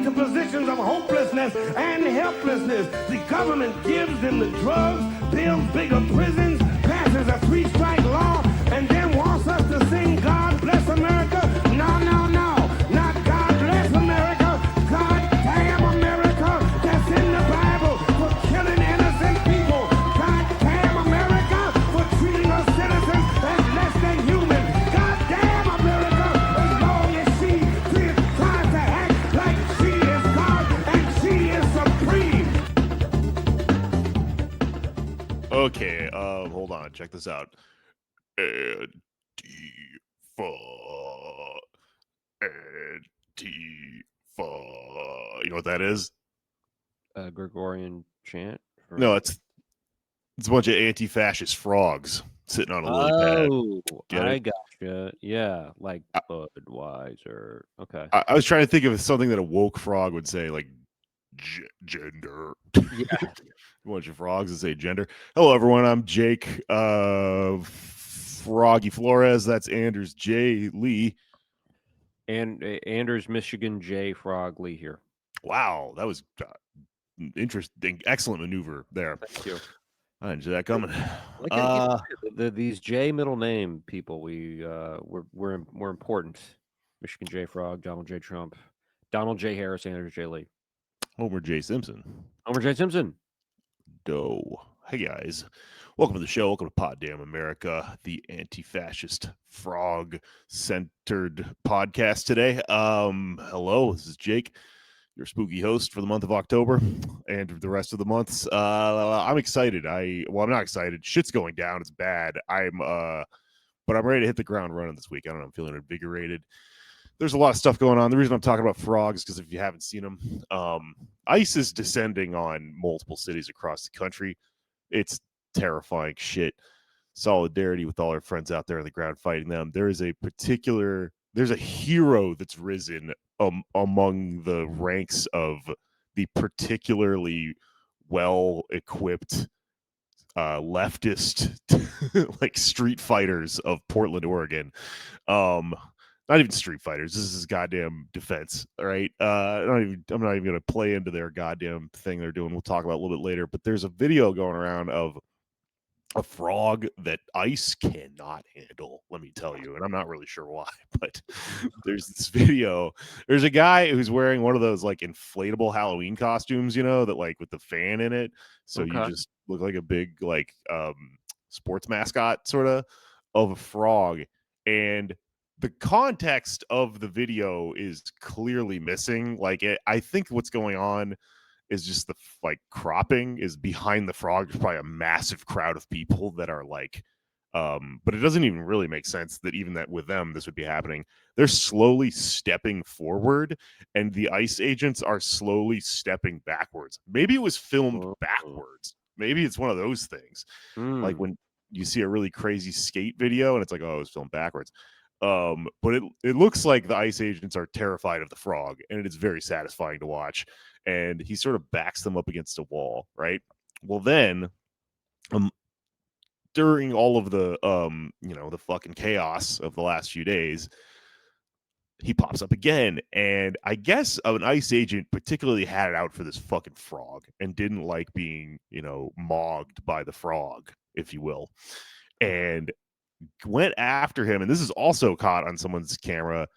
into positions of hopelessness and helplessness. The government gives them the drugs, builds bigger prisons, passes a 3-strike law, and then wants us to sing God Bless America. No, no, no. Not God Bless America. God damn America. That's in the Bible for killing innocent people. God damn America for treating us citizens as less than human. God damn America as long as she tries to act like she is God and she is supreme. Okay, hold on, check this out. Antifa. You know what that is? Gregorian chant? No, it's a bunch of anti-fascist frogs sitting on a lily pad. I gotcha. Yeah, like Budweiser. Okay. I was trying to think of something that a woke frog would say, like gender. Yeah. A bunch of frogs that say gender. Hello, everyone. I'm Jake Froggy Flores. That's Anders J. Lee. And Anders Michigan J. Frog Lee here. Wow, that was interesting. Excellent maneuver there. Thank you. I didn't see that coming. These J middle name people, we're important. Michigan J. Frog, Donald J. Trump, Donald J. Harris, Anders J. Lee, Homer J. Simpson. Homer J. Simpson. Doe. Hey guys, welcome to the show. Welcome to Pod Damn America, the anti-fascist frog-centered podcast today. Hello, this is Jake, your spooky host for the month of October and the rest of the months. I'm excited. I'm not excited. Shit's going down. It's bad. But I'm ready to hit the ground running this week. I don't know. I'm feeling invigorated. There's a lot of stuff going on. The reason I'm talking about frogs, because if you haven't seen them, ice is descending on multiple cities across the country. It's terrifying shit. Solidarity with all our friends out there on the ground fighting them. There's a hero that's risen among the ranks of the particularly well-equipped leftist like street fighters of Portland, Oregon. Not even street fighters. This is goddamn defense. All right. I'm not even going to play into their goddamn thing they're doing. We'll talk about it a little bit later. But there's a video going around of a frog that ice cannot handle, let me tell you. And I'm not really sure why, but there's this video. There's a guy who's wearing one of those like inflatable Halloween costumes, you know, that like with the fan in it. So you just look like a big like sports mascot sort of a frog. And the context of the video is clearly missing. Like I think what's going on is just the like cropping is behind the frog. There's probably a massive crowd of people that are like, but it doesn't even really make sense that even that with them, this would be happening. They're slowly stepping forward and the ice agents are slowly stepping backwards. Maybe it was filmed backwards. Maybe it's one of those things. Like when you see a really crazy skate video and it's like, oh, it was filmed backwards. But it looks like the ice agents are terrified of the frog and it is very satisfying to watch. And he sort of backs them up against a wall, right? Well, then, during all of the, the fucking chaos of the last few days, he pops up again. And I guess an ice agent particularly had it out for this fucking frog and didn't like being, mogged by the frog, if you will. And went after him. And this is also caught on someone's camera.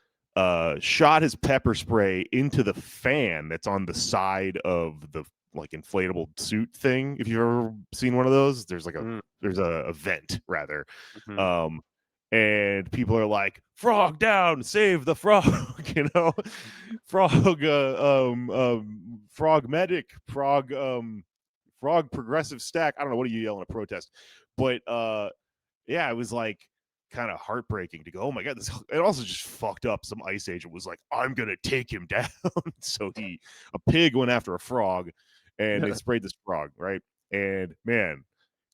Shot his pepper spray into the fan that's on the side of the like inflatable suit thing. If you've ever seen one of those, there's like there's a vent rather. And people are like, frog down, save the frog, frog medic, frog progressive stack. I don't know, what are you yelling at protest? But yeah, it was like kind of heartbreaking to go, oh my god, this. It also just fucked up. Some ice agent was like, I'm gonna take him down. So a pig went after a frog and they sprayed this frog, right? And man,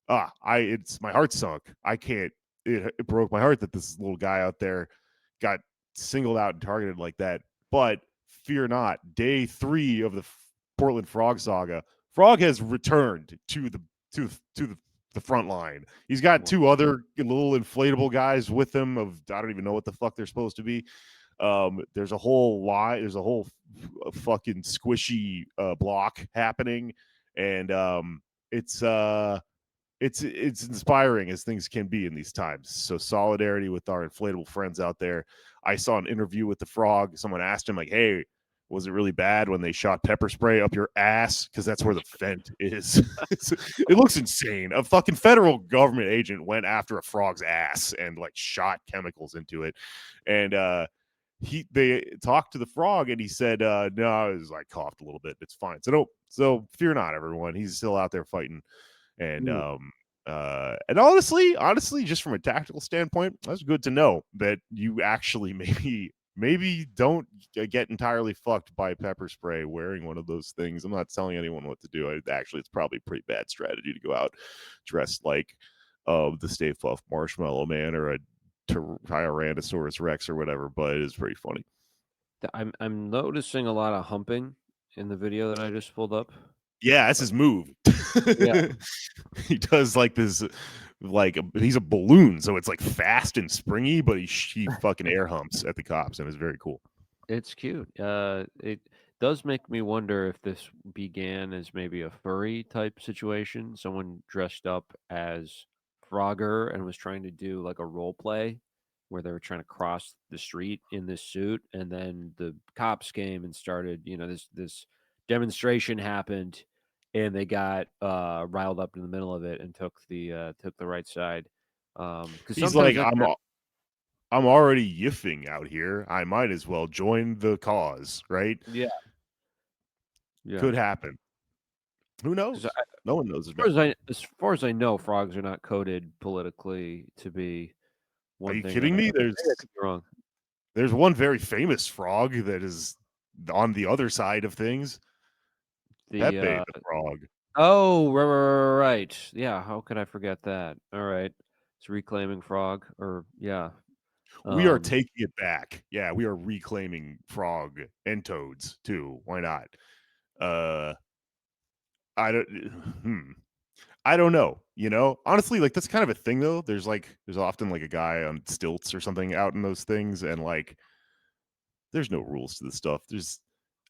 it's my heart sunk. I can't, it broke my heart that this little guy out there got singled out and targeted like that. But fear not, day 3 of the Portland Frog saga, Frog has returned to the front line. He's got 2 other little inflatable guys with him. I don't even know what the fuck they're supposed to be. There's a whole line. There's a whole fucking squishy block happening, and it's inspiring as things can be in these times. So solidarity with our inflatable friends out there. I saw an interview with the frog. Someone asked him like, "Hey, was it really bad when they shot pepper spray up your ass? Because that's where the vent is." It looks insane. A fucking federal government agent went after a frog's ass and like shot chemicals into it. And they talked to the frog and he said, no, it was like coughed a little bit. It's fine. So fear not, everyone. He's still out there fighting. And and honestly, just from a tactical standpoint, that's good to know that you actually maybe don't get entirely fucked by pepper spray wearing one of those things. I'm not telling anyone what to do. It's probably a pretty bad strategy to go out dressed like the Stay Puft Marshmallow Man or a Tyrannosaurus Rex or whatever, but it is pretty funny. I'm noticing a lot of humping in the video that I just pulled up. Yeah, that's his move. Yeah. He does like this, like he's a balloon, so it's like fast and springy, but he fucking air humps at the cops, and it's very cool. It's cute. It does make me wonder if this began as maybe a furry type situation. Someone dressed up as Frogger and was trying to do like a role play where they were trying to cross the street in this suit, and then the cops came and started, this demonstration happened, and they got riled up in the middle of it and took the right side. Because He's sometimes like, I'm already yiffing out here. I might as well join the cause, right? yeah. Could happen. Who knows? No one knows. As far as I know, frogs are not coded politically to be one Are you thing. kidding me? Maybe I could be wrong. There's one very famous frog that is on the other side of things. Pepe the frog. Oh, right. Yeah, how could I forget that? All right. It's reclaiming frog, or yeah. We are taking it back. Yeah, we are reclaiming frog and toads too. Why not? I don't know. Honestly, like that's kind of a thing though. There's often like a guy on stilts or something out in those things, and like there's no rules to this stuff.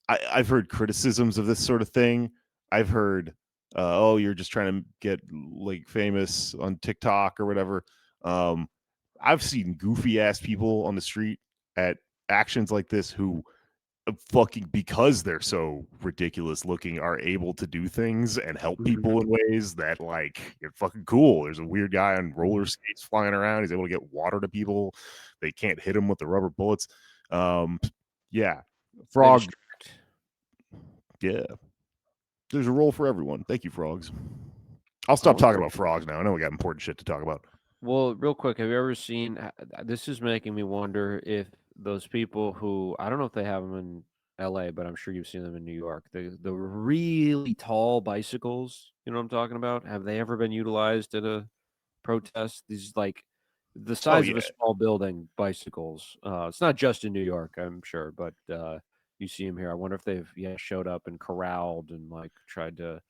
I've heard criticisms of this sort of thing. I've heard, oh, you're just trying to get like famous on TikTok or whatever. I've seen goofy ass people on the street at actions like this who fucking, because they're so ridiculous looking, are able to do things and help people in ways that like are fucking cool. There's a weird guy on roller skates flying around. He's able to get water to people. They can't hit him with the rubber bullets. Yeah, frog. Yeah, there's a role for everyone. Thank you, frogs. I'll stop talking about frogs now. I know we got important shit to talk about. Well, real quick, have you ever seen? This is making me wonder if those people who, I don't know if they have them in LA, but I'm sure you've seen them in New York. The really tall bicycles. You know what I'm talking about? Have they ever been utilized at a protest? These like the size of a small building bicycles. It's not just in New York, I'm sure, but you see them here. I wonder if they've showed up and corralled and like tried to.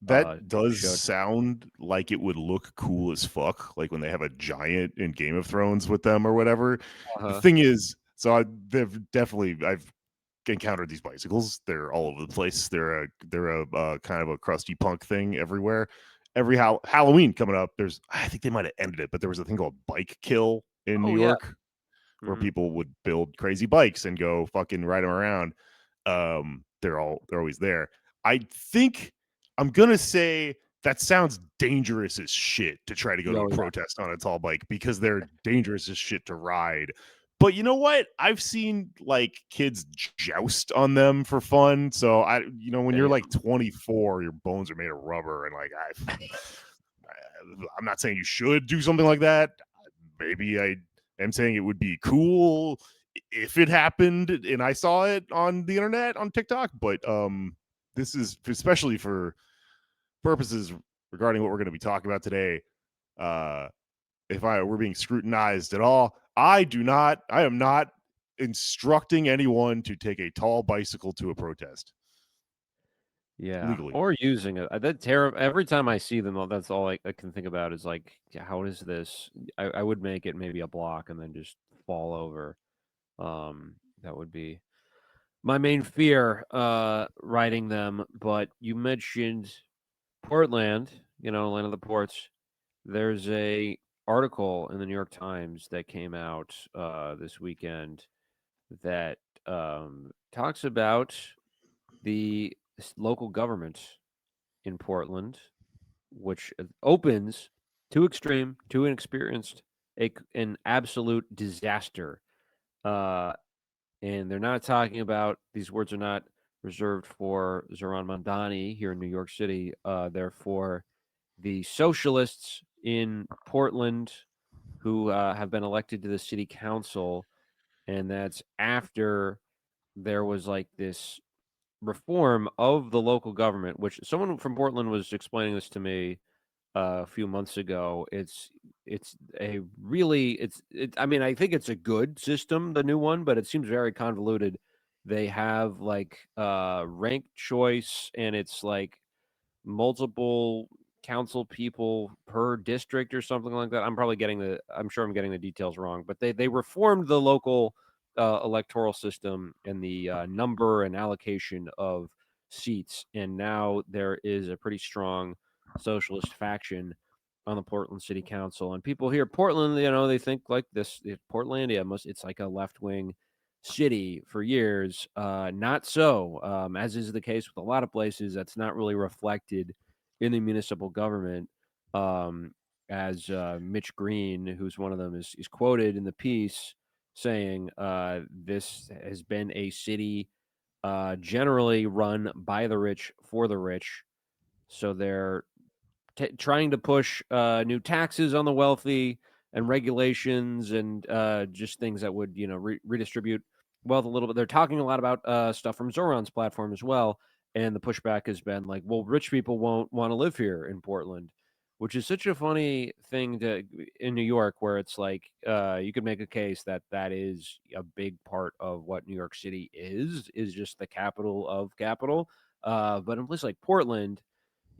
That does sound like it would look cool as fuck, like when they have a giant in Game of Thrones with them or whatever. The thing is, so I've encountered these bicycles. They're all over the place. They're a kind of a crusty punk thing everywhere. Every Halloween coming up, I think they might have ended it, but there was a thing called Bike Kill in New York where people would build crazy bikes and go fucking ride them around. They're always there. I think I'm gonna say that sounds dangerous as shit to try to go to a protest on a tall bike, because they're dangerous as shit to ride. But you know what? I've seen like kids joust on them for fun. So when you're like 24, your bones are made of rubber, and like I'm not saying you should do something like that. Maybe I am saying it would be cool if it happened and I saw it on the internet on TikTok. But this is especially for purposes regarding what we're going to be talking about today. If we're being scrutinized at all, I am not instructing anyone to take a tall bicycle to a protest. Yeah, legally. or using it. Every time I see them, that's all I can think about is like, how is this? I would make it maybe a block and then just fall over. That would be my main fear writing them. But you mentioned Portland, land of the ports. There's a article in the New York Times that came out this weekend that talks about the local government in Portland, which opens too extreme, too inexperienced, an absolute disaster. Uh, and they're not talking about, these words are not reserved for Zoran Mandani here in New York City. They're for the socialists in Portland who have been elected to the city council. And that's after there was like this reform of the local government, which someone from Portland was explaining this to me a few months ago. It's a really I mean, I think it's a good system, the new one, but it seems very convoluted. They have like ranked choice, and it's like multiple council people per district or something like that. I'm sure I'm getting the details wrong, but they reformed the local electoral system and the number and allocation of seats, and now there is a pretty strong socialist faction on the Portland City Council. And people here, Portland, they think like this, Portlandia it's like a left wing city for years. Not so, as is the case with a lot of places. That's not really reflected in the municipal government. As Mitch Green, who's one of them, is quoted in the piece saying, this has been a city generally run by the rich for the rich. So they're trying to push new taxes on the wealthy and regulations and just things that would redistribute wealth a little bit. They're talking a lot about stuff from Zoran's platform as well, and the pushback has been like, well, rich people won't want to live here in Portland, which is such a funny thing in New York, where it's like you could make a case that is a big part of what New York City is just the capital of capital. But in a place like Portland,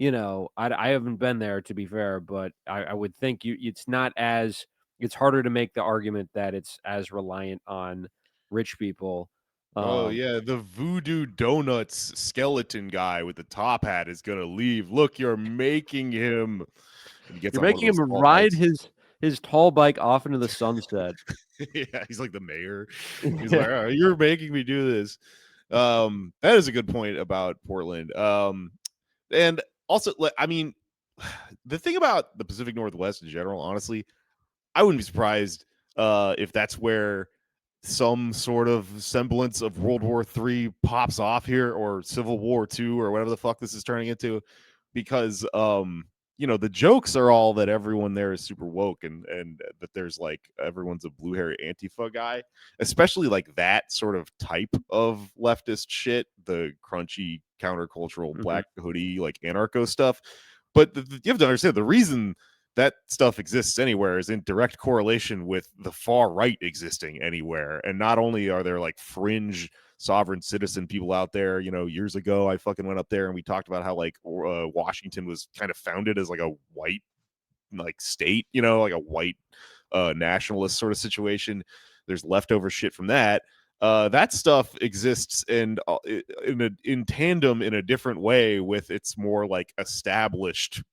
I haven't been there, to be fair, but I would think it's harder to make the argument that it's as reliant on rich people. Oh yeah, the Voodoo Donuts skeleton guy with the top hat is gonna leave. Look, you're making him. And he gets You're on one of making him those tall ride bikes. his tall bike off into the sunset. Yeah, he's like the mayor. He's like, "Oh, you're making me do this." That is a good point about Portland. And also, I mean, the thing about the Pacific Northwest in general, honestly, I wouldn't be surprised if that's where some sort of semblance of World War III pops off here, or Civil War II, or whatever the fuck this is turning into, because the jokes are all that everyone there is super woke, and that there's like everyone's a blue hairy Antifa guy, especially like that sort of type of leftist shit, the crunchy countercultural black hoodie like anarcho stuff. But you have to understand the reason that stuff exists anywhere is in direct correlation with the far right existing anywhere. And not only are there like fringe sovereign citizen people out there, years ago I fucking went up there and we talked about how like Washington was kind of founded as like a white like state, like a white nationalist sort of situation. There's leftover shit from that. That stuff exists in tandem in a different way with its more like established,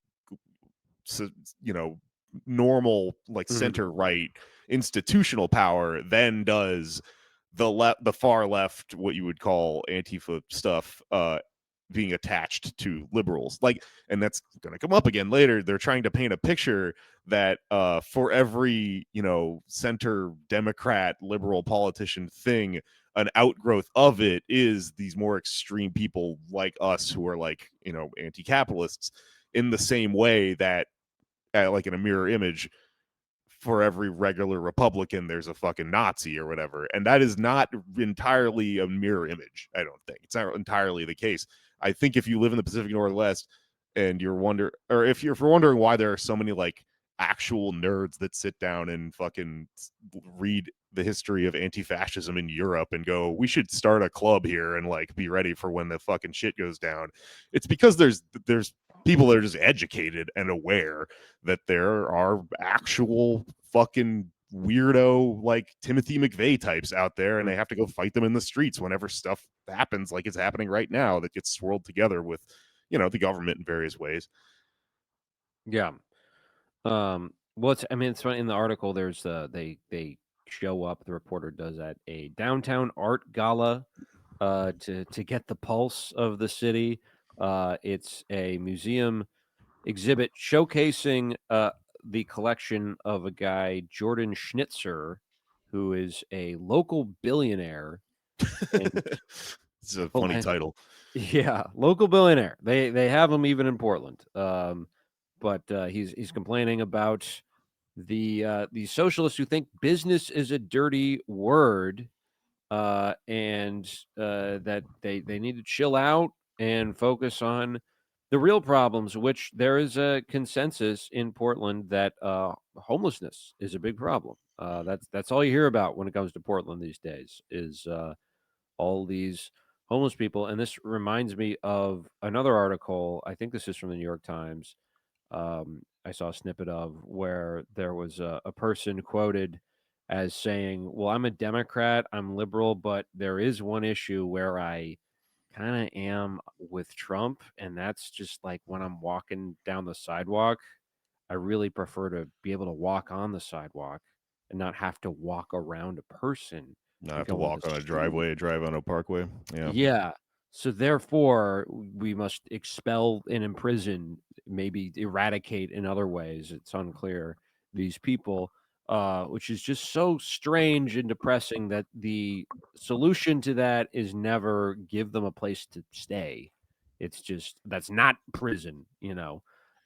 normal like center right institutional power than does the far left, what you would call Antifa stuff, being attached to liberals. Like, and that's going to come up again later. They're trying to paint a picture that for every center Democrat liberal politician thing, an outgrowth of it is these more extreme people like us who are like anti-capitalists, in the same way that like in a mirror image, for every regular Republican there's a fucking Nazi or whatever. And that is not entirely a mirror image. I don't think it's not entirely the case. I think if you live in the Pacific Northwest and if you're wondering why there are so many like actual nerds that sit down and fucking read the history of anti-fascism in Europe and go, we should start a club here and like be ready for when the fucking shit goes down, it's because there's people that are just educated and aware that there are actual fucking weirdo like Timothy McVeigh types out there, and they have to go fight them in the streets whenever stuff happens like it's happening right now that gets swirled together with, the government in various ways. Yeah. Well, it's funny in the article. There's they show up. The reporter does at a downtown art gala to get the pulse of the city. It's a museum exhibit showcasing the collection of a guy, Jordan Schnitzer, who is a local billionaire. And It's a funny title. yeah, local billionaire. They have him even in Portland. But he's complaining about the socialists who think business is a dirty word, and that they need to chill out and focus on the real problems, which there is a consensus in Portland that homelessness is a big problem. That's all you hear about when it comes to Portland these days is all these homeless people. And this reminds me of another article. I think this is from the New York Times. I saw a snippet of where there was a person quoted as saying, "Well, I'm a Democrat, I'm liberal, but there is one issue where I kind of am with Trump, and that's just like when I'm walking down the sidewalk, I really prefer to be able to walk on the sidewalk and not have to walk around a person Not and have to go in walk the on a street." driveway, drive on a parkway. Yeah. Yeah. So therefore, we must expel and imprison, maybe eradicate in other ways. It's unclear these people, which is just so strange and depressing that the solution to that is never give them a place to stay. It's just that's not prison, you know.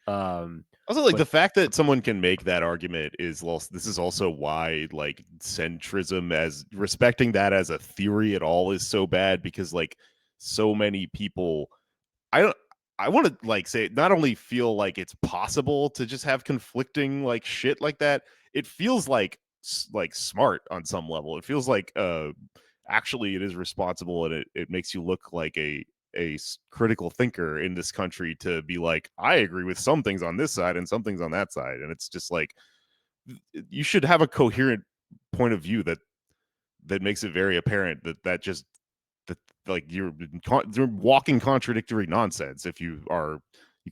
Also, like But the fact that someone can make that argument is, well, this is also why like centrism, as respecting that as a theory at all, is so bad, because like so many people, I don't. I want to like say, not only feel like it's possible to just have conflicting like shit like that, it feels like smart on some level. It feels like actually it is responsible, and it makes you look like a critical thinker in this country to be like, I agree with some things on this side and some things on that side. And it's just like, you should have a coherent point of view that makes it very apparent that just that like you're walking contradictory nonsense if you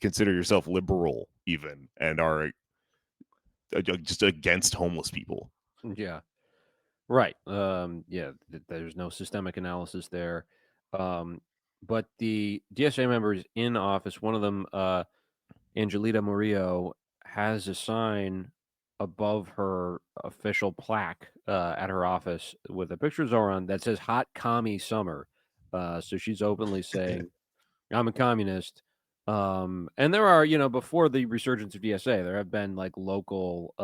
consider yourself liberal even and are just against homeless people. yeah, right. Yeah, there's no systemic analysis there. But the DSA members in office, one of them, Angelita Murillo, has a sign above her official plaque at her office with a picture of Zoran that says "Hot Commie Summer." So she's openly saying, I'm a communist. And there are, before the resurgence of DSA, there have been like local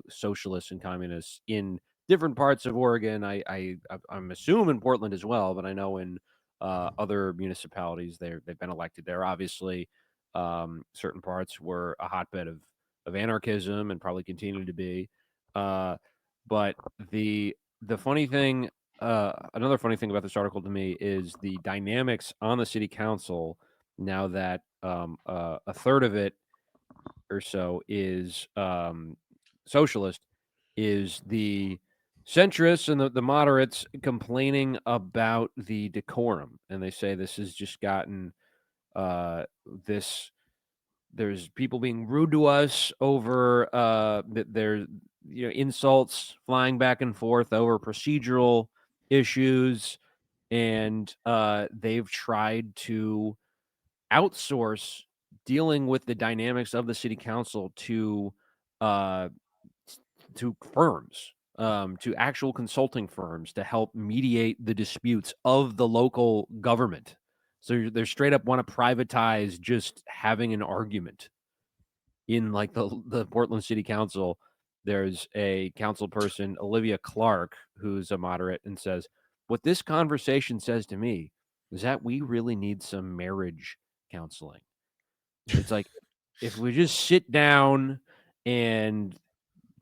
socialists and communists in different parts of Oregon. I'm assuming Portland as well, but I know in other municipalities they've been elected there. Obviously, certain parts were a hotbed of anarchism and probably continue to be. But the funny thing, another funny thing about this article to me is the dynamics on the city council now that a third of it or so is socialist, is the centrists and the moderates complaining about the decorum, and they say this has just gotten this. There's people being rude to us over that there's insults flying back and forth over procedural issues, and they've tried to outsource dealing with the dynamics of the city council uh, to firms, to actual consulting firms to help mediate the disputes of the local government. So they're straight up want to privatize just having an argument in like the Portland City Council. There's a council person, Olivia Clark, who's a moderate, and says, "What this conversation says to me is that we really need some marriage counseling." It's like, if we just sit down and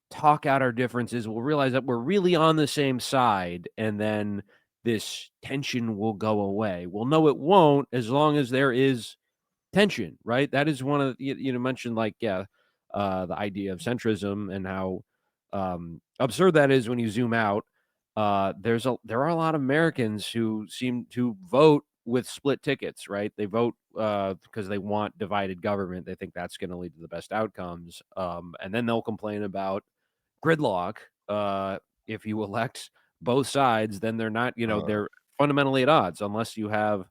talk out our differences, we'll realize that we're really on the same side, and then this tension will go away. Well, no, it won't, as long as there is tension, right? That is one of you mentioned, like, the idea of centrism and how absurd that is when you zoom out. There are a lot of Americans who seem to vote with split tickets, right? They vote because they want divided government. They think that's going to lead to the best outcomes. And then they'll complain about gridlock. If you elect both sides, then they're not, they're fundamentally at odds unless you have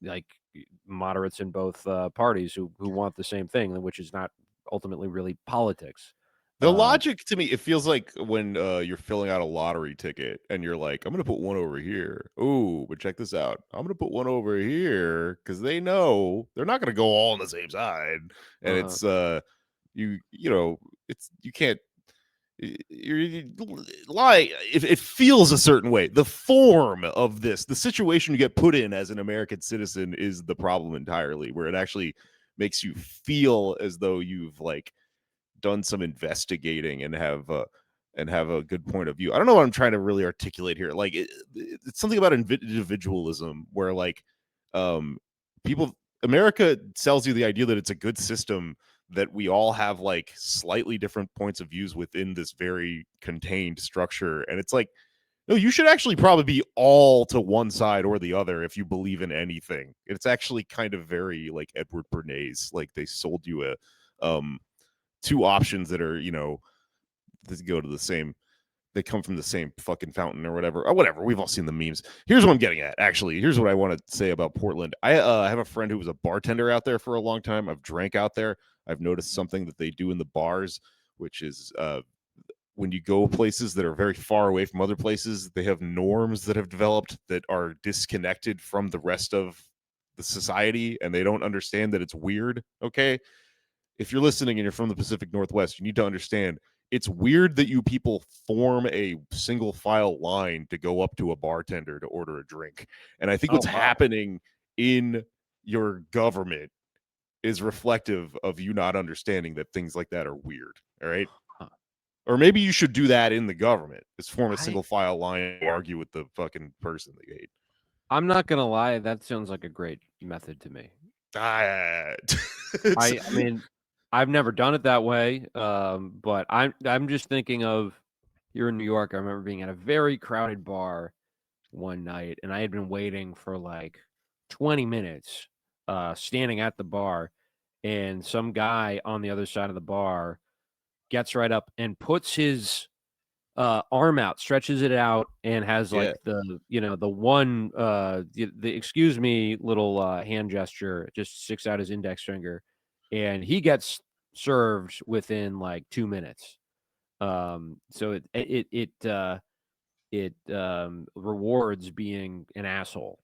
like moderates in both parties who want the same thing, which is not ultimately really politics. The logic to me, it feels like when you're filling out a lottery ticket and you're like, I'm going to put one over here. Ooh, but check this out. I'm going to put one over here because they know they're not going to go all on the same side. And it's, it's, you can't, you lie. It feels a certain way. The form of this, the situation you get put in as an American citizen is the problem entirely, where it actually makes you feel as though you've like done some investigating and have a good point of view. I don't know what I'm trying to really articulate here. Like it's something about individualism where like people America sells you the idea that it's a good system, that we all have like slightly different points of views within this very contained structure, and it's like, no, you should actually probably be all to one side or the other if you believe in anything. It's actually kind of very like Edward Bernays, like they sold you a two options that are, that go to the same, they come from the same fucking fountain or whatever. We've all seen the memes. Here's what I'm getting at. Actually, here's what I want to say about Portland. I have a friend who was a bartender out there for a long time. I've drank out there. I've noticed something that they do in the bars, which is when you go places that are very far away from other places, they have norms that have developed that are disconnected from the rest of the society, and they don't understand that it's weird. Okay, if you're listening and you're from the Pacific Northwest, you need to understand it's weird that you people form a single file line to go up to a bartender to order a drink. And I think what's happening in your government is reflective of you not understanding that things like that are weird. All right. Or maybe you should do that in the government. Is form a single file line and argue with the fucking person that you hate. I'm not gonna lie, that sounds like a great method to me. I mean, I've never done it that way, but I'm just thinking of here in New York. I remember being at a very crowded bar one night, and I had been waiting for like 20 minutes, standing at the bar, and some guy on the other side of the bar gets right up and puts his arm out, stretches it out, and has like the one the excuse me little hand gesture, just sticks out his index finger, and he gets served within like 2 minutes. So it rewards being an asshole.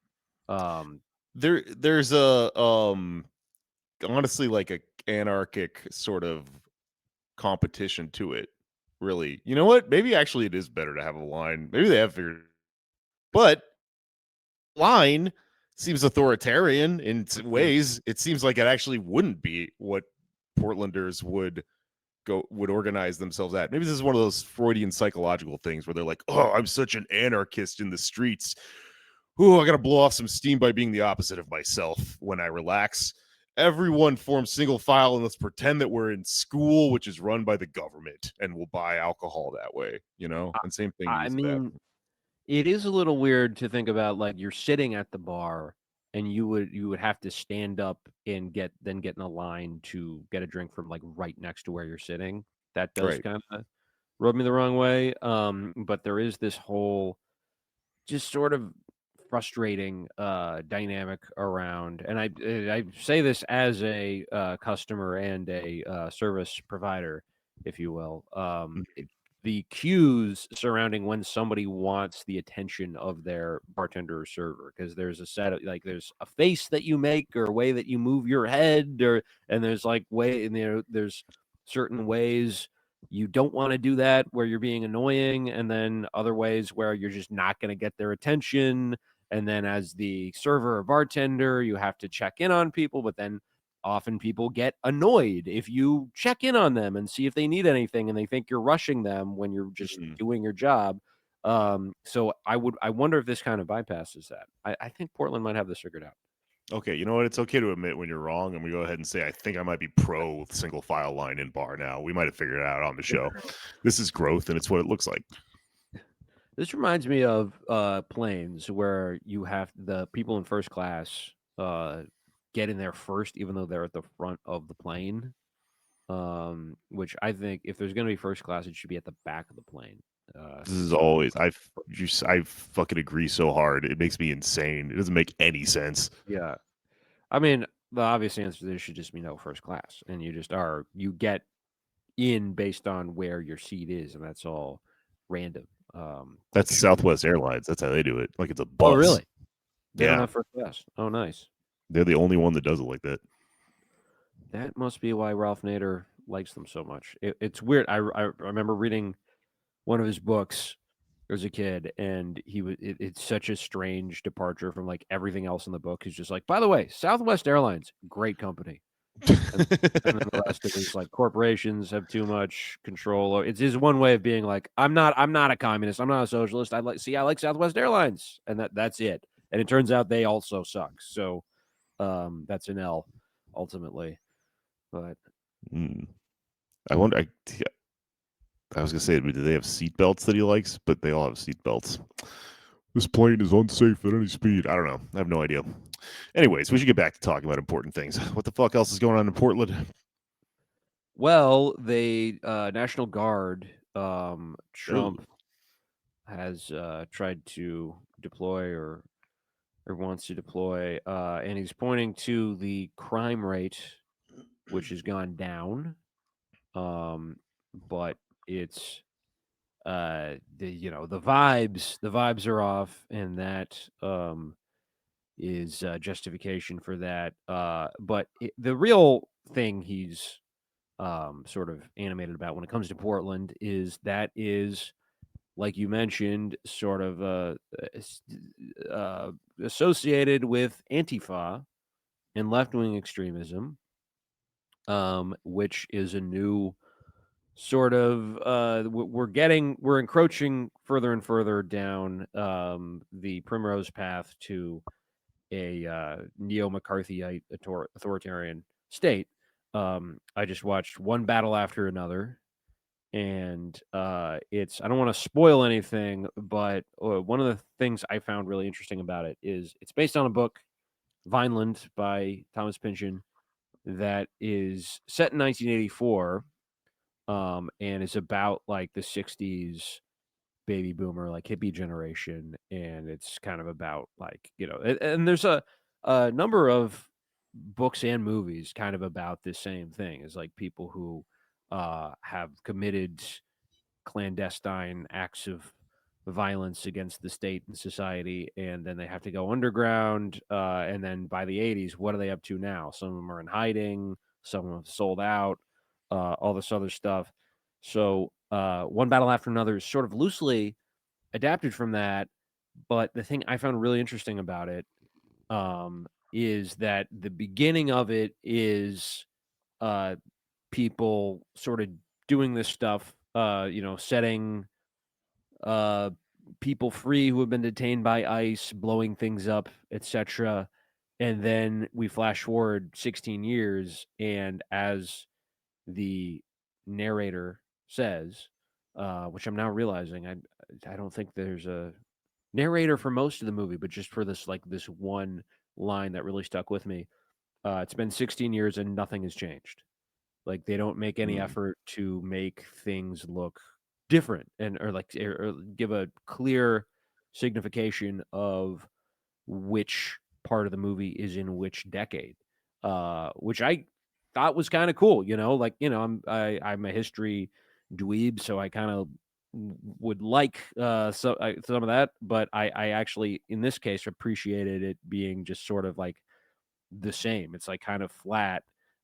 There's a honestly like a anarchic sort of competition to it, really. You know what? Maybe actually it is better to have a line. Maybe they have figured, but line seems authoritarian in ways. It seems like it actually wouldn't be what Portlanders would organize themselves at. Maybe this is one of those Freudian psychological things where they're like, oh, I'm such an anarchist in the streets. Oh, I gotta blow off some steam by being the opposite of myself when I relax. Everyone forms single file and let's pretend that we're in school, which is run by the government, and we'll buy alcohol that way, and same thing. I mean, it is a little weird to think about, like, you're sitting at the bar and you would have to stand up and get in a line to get a drink from like right next to where you're sitting. That does kind of rub me the wrong way. But there is this whole just sort of frustrating dynamic around, and I say this as a customer and a service provider, if you will. The cues surrounding when somebody wants the attention of their bartender or server, because there's a set of like there's a face that you make or a way that you move your head, and there's like there's certain ways you don't want to do that where you're being annoying, and then other ways where you're just not going to get their attention. And then as the server or bartender, you have to check in on people, but then often people get annoyed if you check in on them and see if they need anything, and they think you're rushing them when you're just doing your job. So I wonder if this kind of bypasses that. I think Portland might have this figured out. Okay, you know what? It's okay to admit when you're wrong, and we go ahead and say, I think I might be pro single file line in bar now. We might have figured it out on the show. This is growth, and it's what it looks like. This reminds me of planes where you have the people in first class get in there first, even though they're at the front of the plane. Which I think if there's going to be first class, it should be at the back of the plane. This is So always I fucking agree so hard. It makes me insane. It doesn't make any sense. yeah, I mean the obvious answer to this should just be no first class, and you get in based on where your seat is, and that's all random. That's Which Southwest Airlines. That's how they do it. Like it's a oh bus. really? They don't Yeah, have first class. Oh nice. they're the only one that does it like that. That must be why Ralph Nader likes them so much. It's weird. I remember reading one of his books as a kid, and it's such a strange departure from like everything else in the book. He's just like, by the way, Southwest Airlines, great company. And then the rest of it is like corporations have too much control. It's his one way of being like, I'm not a communist. I'm not a socialist. I like Southwest Airlines, and that's it. And it turns out they also suck. So that's an L ultimately. But I wonder. I was gonna say, do they have seat belts that he likes? But they all have seat belts. This plane is unsafe at any speed. I don't know. I have no idea. Anyways, we should get back to talking about important things. What the fuck else is going on in Portland? well, they National Guard, Trump has tried to deploy or wants to deploy, and he's pointing to the crime rate, which has gone down, but it's the vibes are off, and that is justification for that. But the real thing he's sort of animated about when it comes to Portland is that is, like you mentioned, sort of associated with Antifa and left-wing extremism, which is a new sort of we're encroaching further and further down the primrose path to a neo-McCarthyite authoritarian state. I just watched one battle after another, and it's I don't want to spoil anything, but one of the things I found really interesting about it is it's based on a book, Vineland by Thomas Pynchon, that is set in 1984, and is about like the 60s baby boomer, like hippie generation, and it's kind of about like and there's a number of books and movies kind of about this same thing, is like people who have committed clandestine acts of violence against the state and society, and then they have to go underground, and then by the 80s, what are they up to now? Some of them are in hiding, some of them have sold out, all this other stuff. So one battle after another is sort of loosely adapted from that, but the thing I found really interesting about it is that the beginning of it is uh, people sort of doing this stuff, setting uh, people free who have been detained by ICE, blowing things up, etc. And then we flash forward 16 years, and as the narrator says, which I'm now realizing, I don't think there's a narrator for most of the movie, but just for this one line that really stuck with me. It's been 16 years and nothing has changed. Like they don't make any effort to make things look different or give a clear signification of which part of the movie is in which decade, which I thought was kind of cool. I'm a history dweeb, so I kind of would like some of that, but I actually in this case appreciated it being just sort of like the same. It's like kind of flat,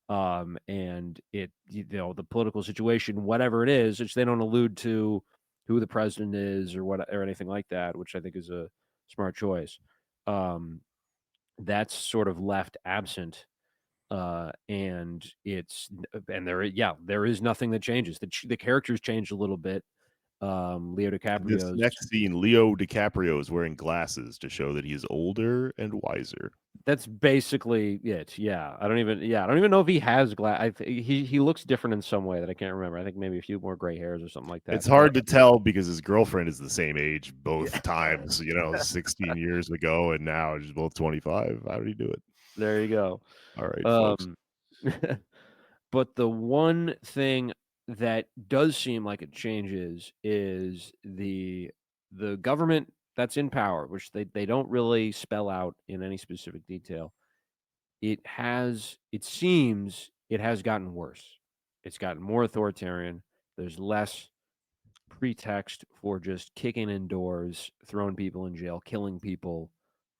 and the political situation, whatever it is, which they don't allude to who the president is or anything like that, which I think is a smart choice. That's sort of left absent, and there is nothing that changes. The characters change a little bit, Leo This DiCaprio's. next scene, Leo DiCaprio is wearing glasses to show that he is older and wiser. That's basically it. Yeah, I don't even know if he has he looks different in some way that I can't remember. I think maybe a few more gray hairs or something like that. It's hard to tell because his girlfriend is the same age both Yeah. times, 16 years ago, and now she's both 25. How did he do it? There you go. All right, folks. But the one thing that does seem like it changes is the government that's in power, which they don't really spell out in any specific detail. It seems it has gotten worse. It's gotten more authoritarian. There's less pretext for just kicking in doors, throwing people in jail, killing people.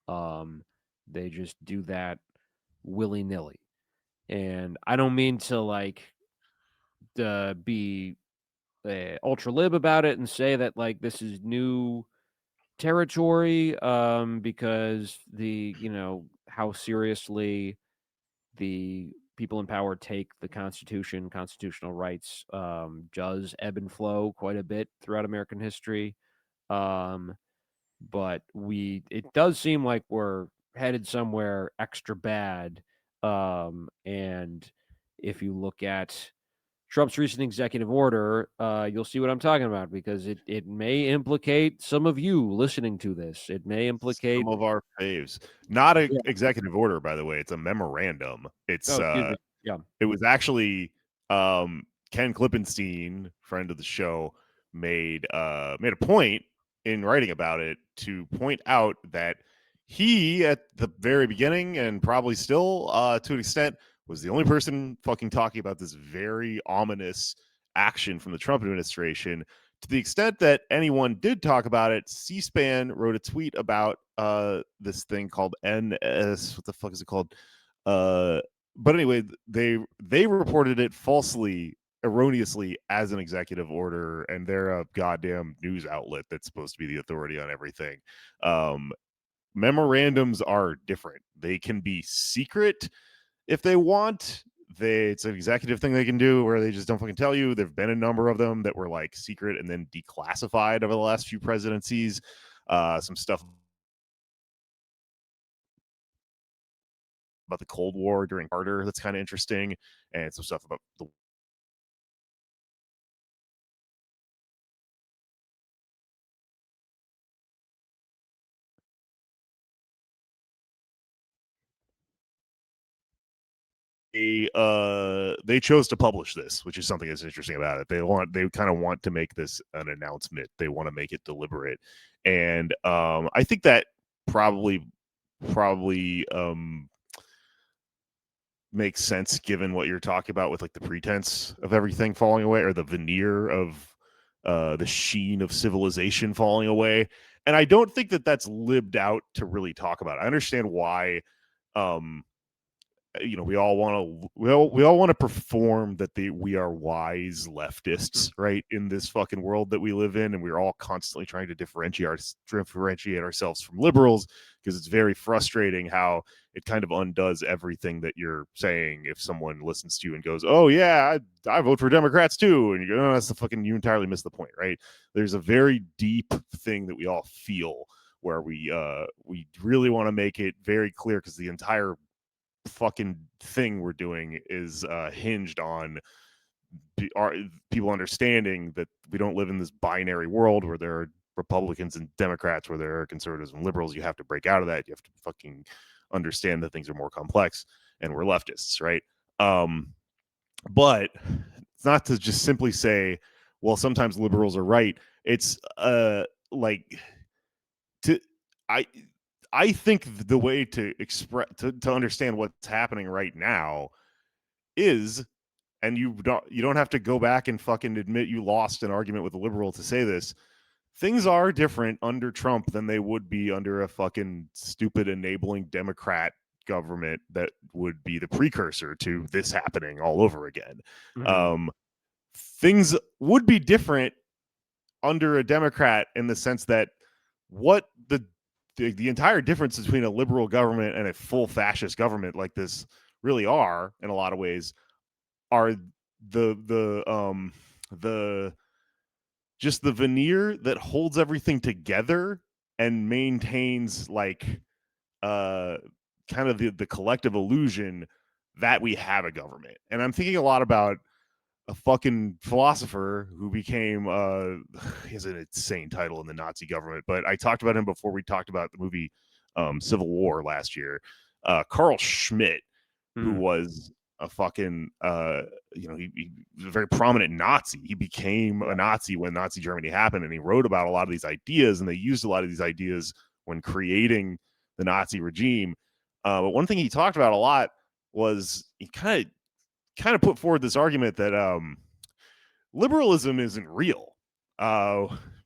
They just do that willy-nilly. And I don't mean to be ultra lib about it and say that this is new territory, because how seriously the people in power take the Constitution, constitutional rights, does ebb and flow quite a bit throughout American history. Um, but it does seem like we're headed somewhere extra bad. And if you look at Trump's recent executive order, you'll see what I'm talking about, because it may implicate some of you listening to this. It may implicate Some of our faves. Not an Yeah. executive order, by the way. It's a memorandum. It's Oh, excuse me. Yeah. it was actually Ken Klippenstein, friend of the show, made a point in writing about it to point out that he, at the very beginning and probably still to an extent, was the only person fucking talking about this very ominous action from the Trump administration. To the extent that anyone did talk about it, C-SPAN wrote a tweet about this thing called NS. What the fuck is it called? But anyway, they reported it falsely, erroneously, as an executive order, and they're a goddamn news outlet that's supposed to be the authority on everything. Memorandums are different. They can be secret if they want. It's an executive thing they can do where they just don't fucking tell you. There've been a number of them that were secret and then declassified over the last few presidencies. Some stuff about the Cold War during Carter that's kind of interesting, and some stuff about the they chose to publish this, which is something that's interesting about it. They kind of want to make this an announcement. They want to make it deliberate, and I think that probably makes sense given what you're talking about with the pretense of everything falling away, or the veneer of the sheen of civilization falling away. And I don't think that that's lived out to really talk about it. I understand why we all want to perform that we are wise leftists, right, in this fucking world that we live in, and we're all constantly trying to differentiate ourselves from liberals, because it's very frustrating how it kind of undoes everything that you're saying if someone listens to you and goes, oh yeah, I vote for Democrats too, and you go, oh, you entirely missed the point, right? There's a very deep thing that we all feel where we really want to make it very clear, because the entire fucking thing we're doing is hinged on people understanding that we don't live in this binary world where there are Republicans and Democrats, where there are conservatives and liberals. You have to break out of that. You have to fucking understand that things are more complex, and we're leftists, right? But it's not to just simply say, well, sometimes liberals are right. It's I think the way to express to understand what's happening right now is, and you don't have to go back and fucking admit you lost an argument with a liberal to say this, things are different under Trump than they would be under a fucking stupid enabling Democrat government that would be the precursor to this happening all over again. Mhm. Things would be different under a Democrat, in the sense that what the entire difference between a liberal government and a full fascist government like this really are, in a lot of ways, are the just the veneer that holds everything together and maintains like kind of the collective illusion that we have a government. And I'm thinking a lot about a fucking philosopher who became he has an insane title in the Nazi government, but I talked about him before we talked about the movie Civil War last year. Carl Schmitt, who was a fucking he was a very prominent Nazi. He became a Nazi when Nazi Germany happened, and he wrote about a lot of these ideas, and they used a lot of these ideas when creating the Nazi regime. But one thing he talked about a lot was he kind of put forward this argument that liberalism isn't real.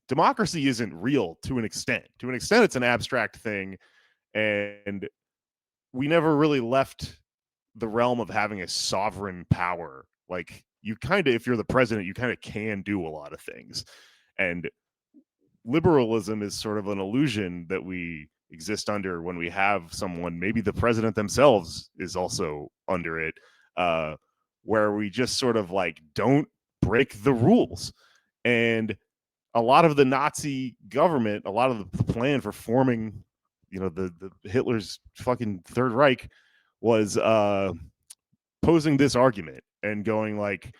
Democracy isn't real to an extent. To an extent, it's an abstract thing, and we never really left the realm of having a sovereign power. Like, you kind of, if you're the president, you kind of can do a lot of things. And liberalism is sort of an illusion that we exist under when we have someone, maybe the president themselves is also under it, where we just sort of like don't break the rules. And a lot of the Nazi government, a lot of the plan for forming, the Hitler's fucking Third Reich was posing this argument and going like,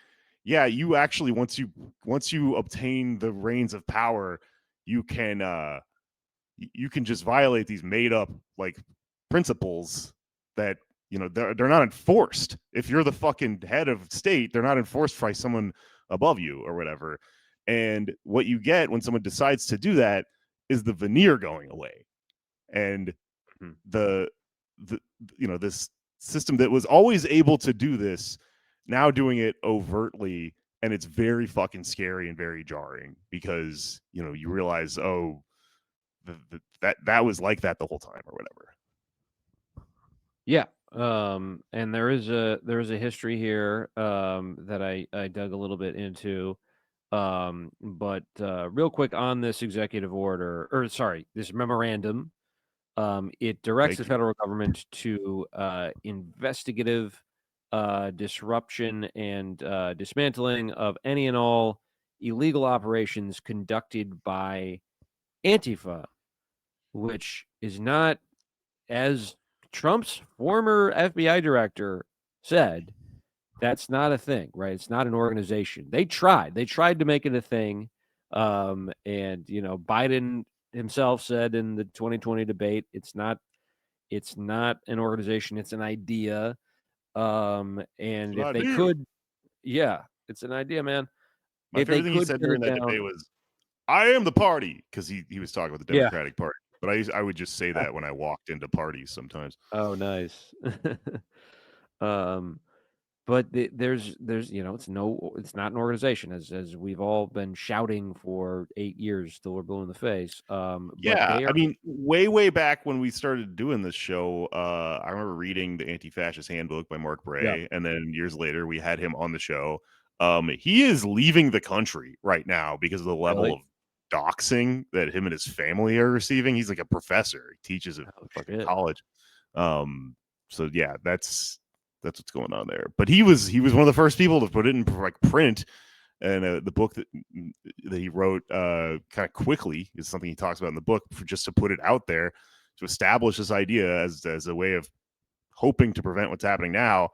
yeah, you actually once you obtain the reins of power, you can just violate these made up like principles that they're not enforced. If you're the fucking head of state, they're not enforced by someone above you or whatever. And what you get when someone decides to do that is the veneer going away, and the this system that was always able to do this now doing it overtly, and it's very fucking scary and very jarring because you realize, oh, that was like that the whole time or whatever. Yeah. And there is a history here that I dug a little bit into. But real quick on this executive order, or sorry, this memorandum, it directs the federal government to investigative disruption and dismantling of any and all illegal operations conducted by Antifa, which is not, as Trump's former FBI director said, that's not a thing, right? It's not an organization. They tried to make it a thing. And, Biden himself said in the 2020 debate, it's not an organization, it's an idea. And if they could, yeah, it's an idea, man. My If they favorite thing he could said pin during it that down, debate was, "I am the party," because he was talking about the yeah. Democratic Party. But I would just say that when I walked into parties sometimes. Oh, nice. But there's it's not an organization, as we've all been shouting for 8 years till we're blue in the face. But Yeah, they are, I mean, way back when we started doing this show, I remember reading the Anti-Fascist Handbook by Mark Bray, and then years later we had him on the show. He is leaving the country right now because of the level of doxing that him and his family are receiving. He's like a professor; he teaches at fucking college. So yeah, that's what's going on there. But he was one of the first people to put it in like print. And the book that he wrote kind of quickly is something he talks about in the book, for just to put it out there to establish this idea as a way of hoping to prevent what's happening now.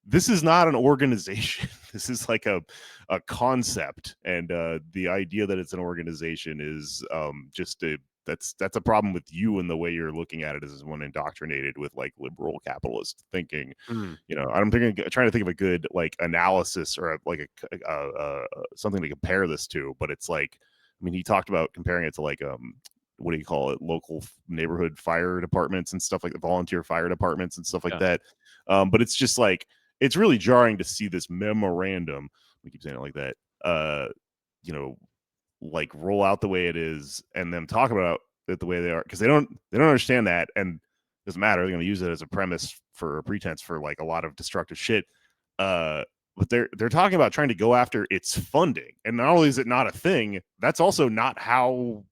This is not an organization. This is like a concept, and the idea that it's an organization is just that's a problem with you and the way you're looking at it as one indoctrinated with like liberal capitalist thinking. I'm trying to think of a good like analysis or something to compare this to, but it's like, I mean, he talked about comparing it to like what do you call it, local neighborhood fire departments and stuff, like the volunteer fire departments and stuff like that. But it's just like, it's really jarring to see this memorandum, we keep saying it like that, like roll out the way it is, and them talk about it the way they are, because they don't understand that, and it doesn't matter. They're going to use it as a premise for a pretense for like a lot of destructive shit. But they're talking about trying to go after its funding, and not only is it not a thing, that's also not how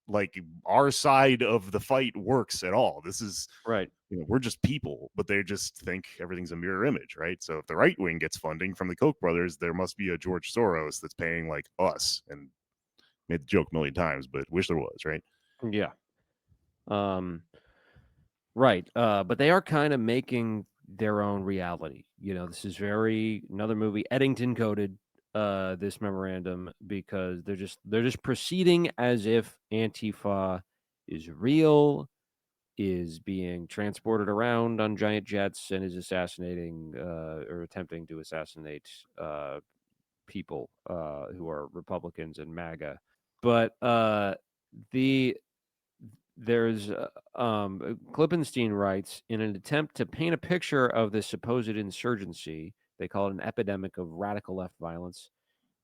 like our side of the fight works at all. This is right. We're just people, but they just think everything's a mirror image, right? So if the right wing gets funding from the Koch brothers, there must be a George Soros that's paying like us, and Made the joke a million times, but wish there was, right? Yeah. Right. But they are kind of making their own reality. This is another movie, Eddington coded, this memorandum, because they're just proceeding as if Antifa is real, is being transported around on giant jets, and is assassinating or attempting to assassinate people who are Republicans and MAGA. But the there's Klippenstein writes, in an attempt to paint a picture of this supposed insurgency, they call it an epidemic of radical left violence.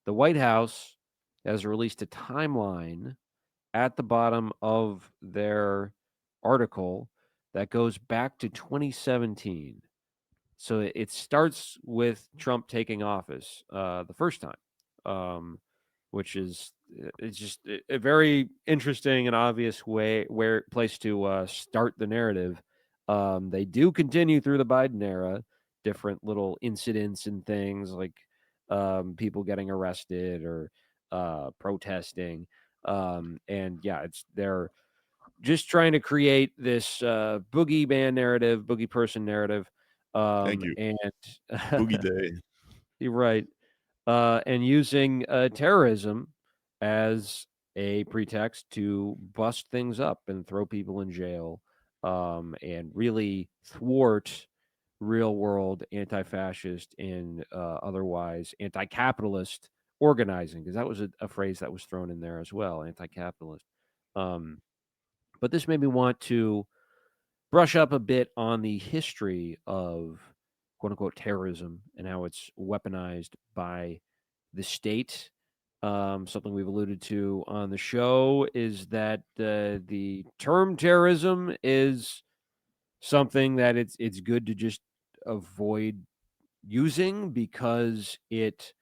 The White House has released a timeline at the bottom of their article that goes back to 2017. So it starts with Trump taking office the first time, which is it's just a very interesting and obvious place to start the narrative. They do continue through the Biden era, different little incidents and things like people getting arrested or protesting, and yeah, they're just trying to create this boogie man narrative, boogie person narrative. Thank you. And Boogie Day. you're right. And using terrorism as a pretext to bust things up and throw people in jail, and really thwart real world anti-fascist and otherwise anti-capitalist organizing, because that was a phrase that was thrown in there as well, anti-capitalist. But this made me want to brush up a bit on the history of quote unquote terrorism and how it's weaponized by the state. Something we've alluded to on the show is that the term terrorism is something that it's good to just avoid using, because because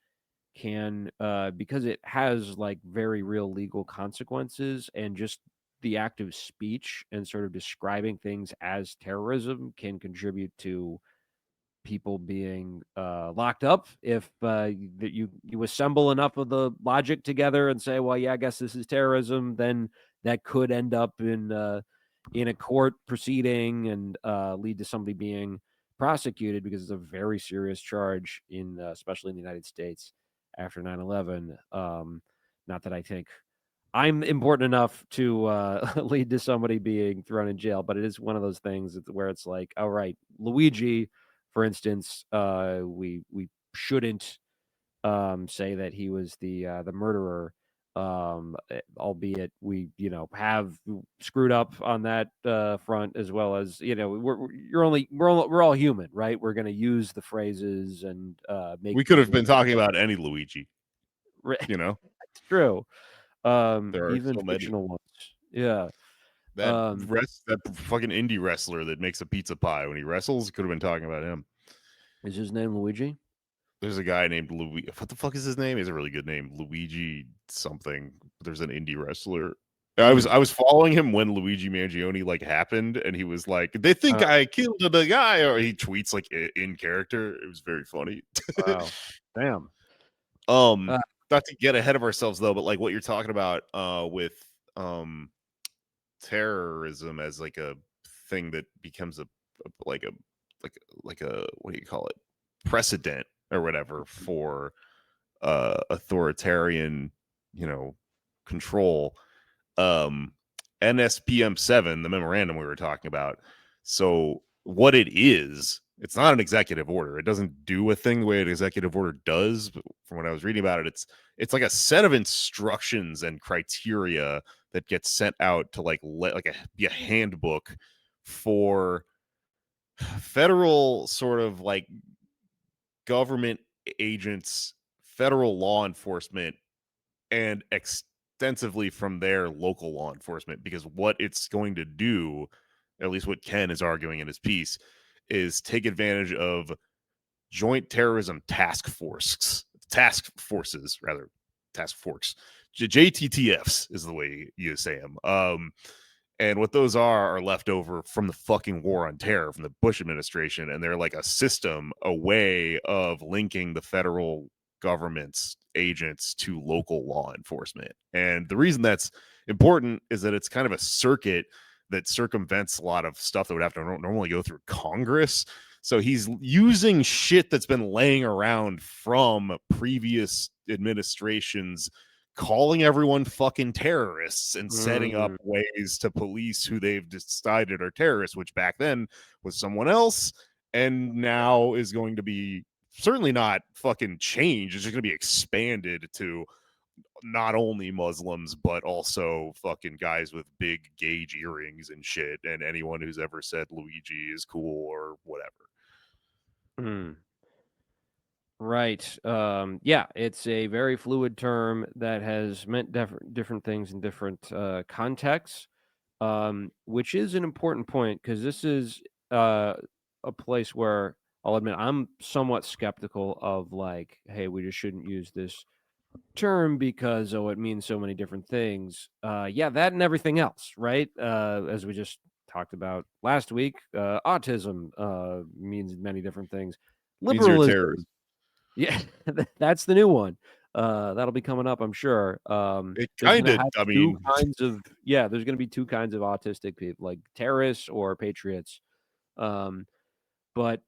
it has like very real legal consequences, and just the act of speech and sort of describing things as terrorism can contribute to people being locked up if you assemble enough of the logic together and say, well, yeah, I guess this is terrorism, then that could end up in a court proceeding and lead to somebody being prosecuted, because it's a very serious charge especially in the United States after 9/11. Not that I think I'm important enough to lead to somebody being thrown in jail, but it is one of those things where it's like, all right, Luigi, for instance, we shouldn't say that he was the murderer, albeit we have screwed up on that front, as well as we're all human, right? We're going to use the phrases and make We could have been talking about any Luigi, It's true. There are Even so many. fictional ones. Yeah. That fucking indie wrestler that makes a pizza pie when he wrestles, could have been talking about him. Is his name Luigi? There's a guy named Luigi. What the fuck is his name? He has a really good name, Luigi something. There's an indie wrestler. I was following him when Luigi Mangione like happened, and he was like, "They think I killed the guy," or he tweets like in character. It was very funny. Wow. Damn. Not to get ahead of ourselves though, but like what you're talking about with terrorism as like a thing that becomes a what do you call it, precedent or whatever for authoritarian control. NSPM 7, the memorandum we were talking about, so what it is, it's not an executive order. It doesn't do a thing the way an executive order does, but from what I was reading about it, it's like a set of instructions and criteria that gets sent out to be a handbook for federal sort of like government agents, federal law enforcement, and extensively from there local law enforcement, because what it's going to do, at least what Ken is arguing in his piece, is take advantage of joint terrorism task forces, JTTFs is the way you say them. And what those are left over from the fucking war on terror from the Bush administration. And they're like a system, a way of linking the federal government's agents to local law enforcement. And the reason that's important is that it's kind of a circuit that circumvents a lot of stuff that would have to normally go through Congress. So he's using shit that's been laying around from previous administrations, calling everyone fucking terrorists and setting up ways to police who they've decided are terrorists, which back then was someone else and now is going to be certainly not fucking changed. It's just going to be expanded to not only Muslims, but also fucking guys with big gauge earrings and shit, and anyone who's ever said Luigi is cool or whatever. Right. Yeah, it's a very fluid term that has meant different things in different contexts, which is an important point because this is a place where I'll admit I'm somewhat skeptical of like, hey, we just shouldn't use this term because it means so many different things. Yeah, that and everything else, right? As we just talked about last week, autism means many different things. Means you're a Liberalism. terrorist. Yeah, that's the new one. That'll be coming up, I'm sure. It There's kind gonna of, have I two mean, kinds of there's gonna be two kinds of autistic people, like terrorists or patriots. But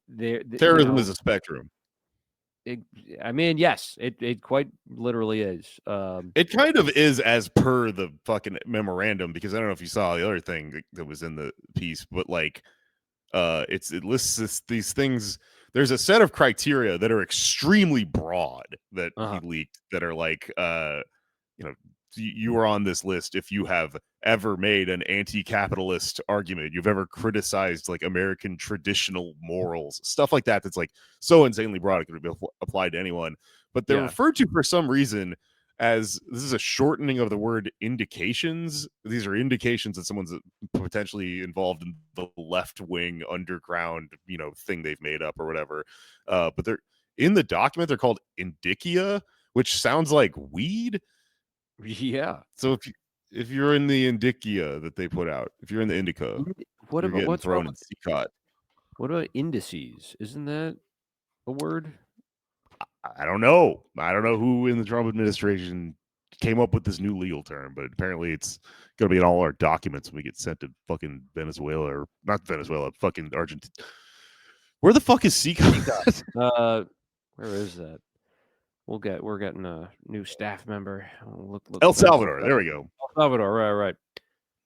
terrorism is a spectrum. I mean, yes, it quite literally is. It kind of is as per the fucking memorandum, because I don't know if you saw the other thing that was in the piece, but like it lists these things. There's a set of criteria that are extremely broad that he leaked that are like you know, you are on this list if you have ever made an anti-capitalist argument, you've ever criticized like American traditional morals, stuff like that. That's like so insanely broad it could be applied to anyone. But they're referred to for some reason as, this is a shortening of the word indications. These are indications that someone's potentially involved in the left-wing underground, thing they've made up or whatever. But they're in the document, they're called indicia, which sounds like weed. Yeah. So if you're in the indicia that they put out, if you're in the indica, what you're about getting what's thrown wrong in CCOT. What about indices? Isn't that a word? I don't know. I don't know who in the Trump administration came up with this new legal term, but apparently it's going to be in all our documents when we get sent to fucking Venezuela, or not Venezuela, fucking Argentina. Where the fuck is CCOT? Where is that? We're getting a new staff member. Look, El Salvador. There we go. El Salvador. Right.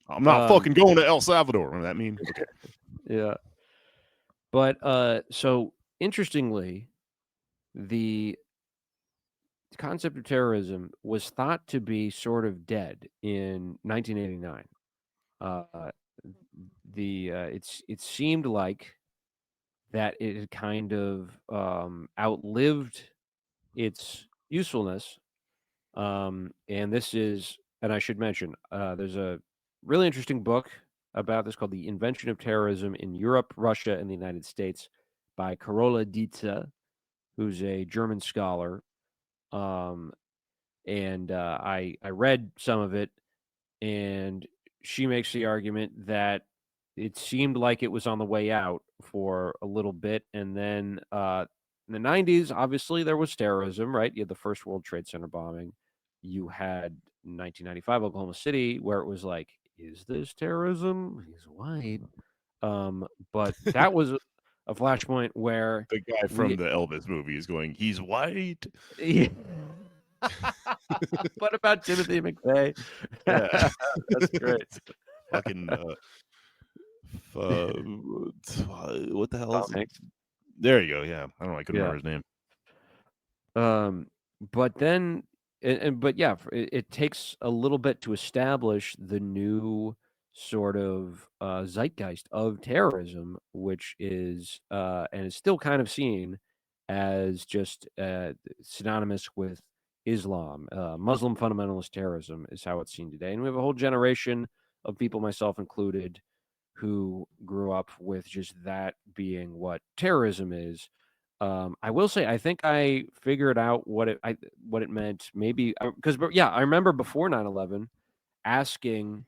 I'm not fucking going to El Salvador. What does that mean? Okay. Yeah. But so interestingly, the concept of terrorism was thought to be sort of dead in 1989. It seemed like that it had kind of outlived its usefulness. And this is, and I should mention, there's a really interesting book about this called The Invention of Terrorism in Europe, Russia, and the United States by Carola Dietze, who's a German scholar. And I read some of it, and she makes the argument that it seemed like it was on the way out for a little bit, and then in the 90s, obviously there was terrorism, right? You had the first World Trade Center bombing. You had 1995 Oklahoma City, where it was like, is this terrorism? He's white. But that was a flashpoint where the guy from the Elvis movie is going, he's white. Yeah. What about Timothy McVeigh? Yeah. That's great. Fucking what the hell is it? Thanks. There you go. Yeah, I don't know. I couldn't remember his name. But then, but yeah, it takes a little bit to establish the new sort of zeitgeist of terrorism, which is and is still kind of seen as just synonymous with Islam. Muslim fundamentalist terrorism is how it's seen today. And we have a whole generation of people, myself included, who grew up with just that being what terrorism is. I will say, I think I figured out what it meant. Maybe because I remember before 9/11 asking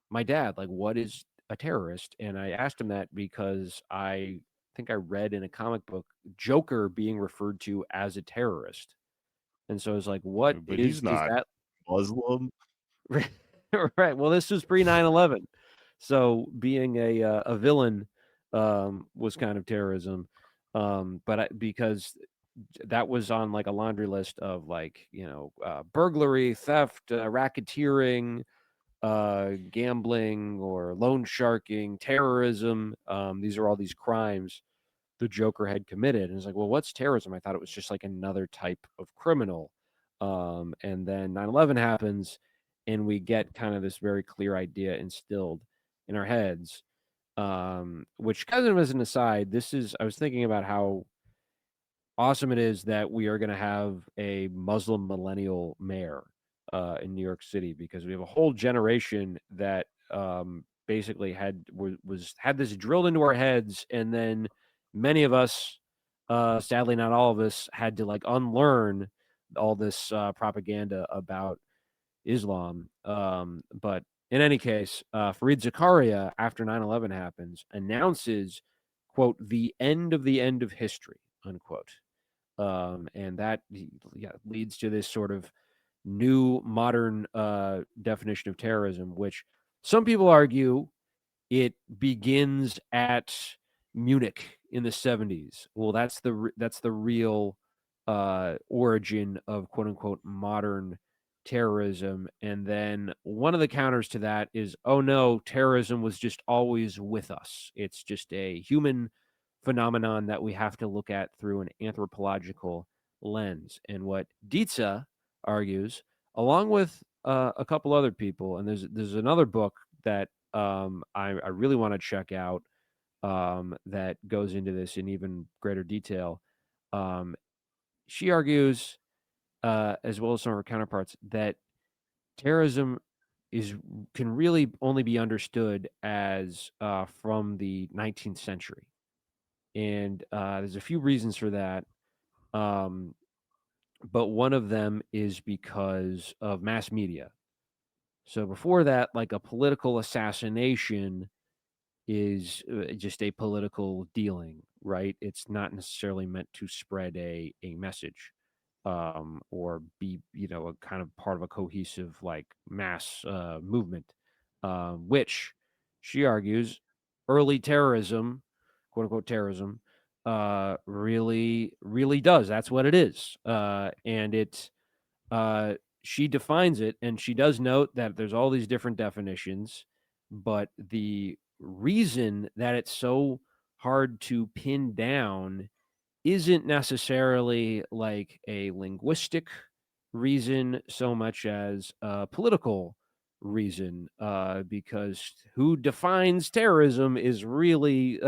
my dad, like, what is a terrorist? And I asked him that because I think I read in a comic book Joker being referred to as a terrorist. And so it's like, what But he's is not that? Muslim. Right. Well, this was pre 9/11, so being a villain was kind of terrorism. Because that was on like a laundry list of like burglary, theft, racketeering, gambling or loan sharking, terrorism. These are all these crimes the Joker had committed. And it's like, well, what's terrorism? I thought it was just like another type of criminal. And then 9/11 happens, and we get kind of this very clear idea instilled in our heads. Which kind of as an aside, I was thinking about how awesome it is that we are going to have a Muslim millennial mayor in New York City, because we have a whole generation that basically had this drilled into our heads, and then many of us, sadly not all of us, had to like unlearn all this propaganda about Islam. But in any case, Fareed Zakaria, after 9/11 happens, announces, quote, the end of history, unquote. And that leads to this sort of new modern definition of terrorism, which some people argue it begins at Munich in the 70s. Well, that's the real origin of quote unquote modern terrorism. And then one of the counters to that is, oh no, terrorism was just always with us. It's just a human phenomenon that we have to look at through an anthropological lens. And what Dietze argues, along with a couple other people, and there's another book that I really want to check out that goes into this in even greater detail. She argues, as well as some of her counterparts, that terrorism can really only be understood as from the 19th century, and there's a few reasons for that. Um, but one of them is because of mass media. So before that, like a political assassination is just a political dealing, right? It's not necessarily meant to spread a message or be, a kind of part of a cohesive like mass movement, which she argues early terrorism, quote unquote terrorism, really does. That's what it is. And it, she defines it, and she does note that there's all these different definitions, but the reason that it's so hard to pin down isn't necessarily like a linguistic reason so much as a political reason, because who defines terrorism is really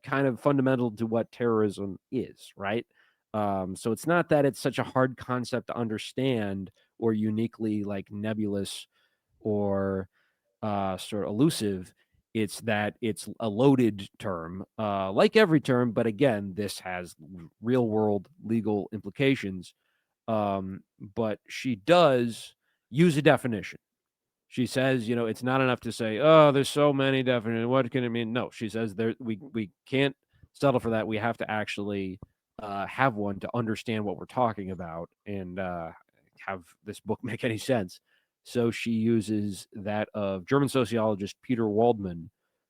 kind of fundamental to what terrorism is, right? So it's not that it's such a hard concept to understand or uniquely like nebulous or sort of elusive. It's that it's a loaded term, like every term, but again, this has real world legal implications. But she does use a definition. She says, it's not enough to say, oh, there's so many definitions. What can it mean? No, she says we can't settle for that. We have to actually have one to understand what we're talking about and have this book make any sense. So she uses that of German sociologist Peter Waldman,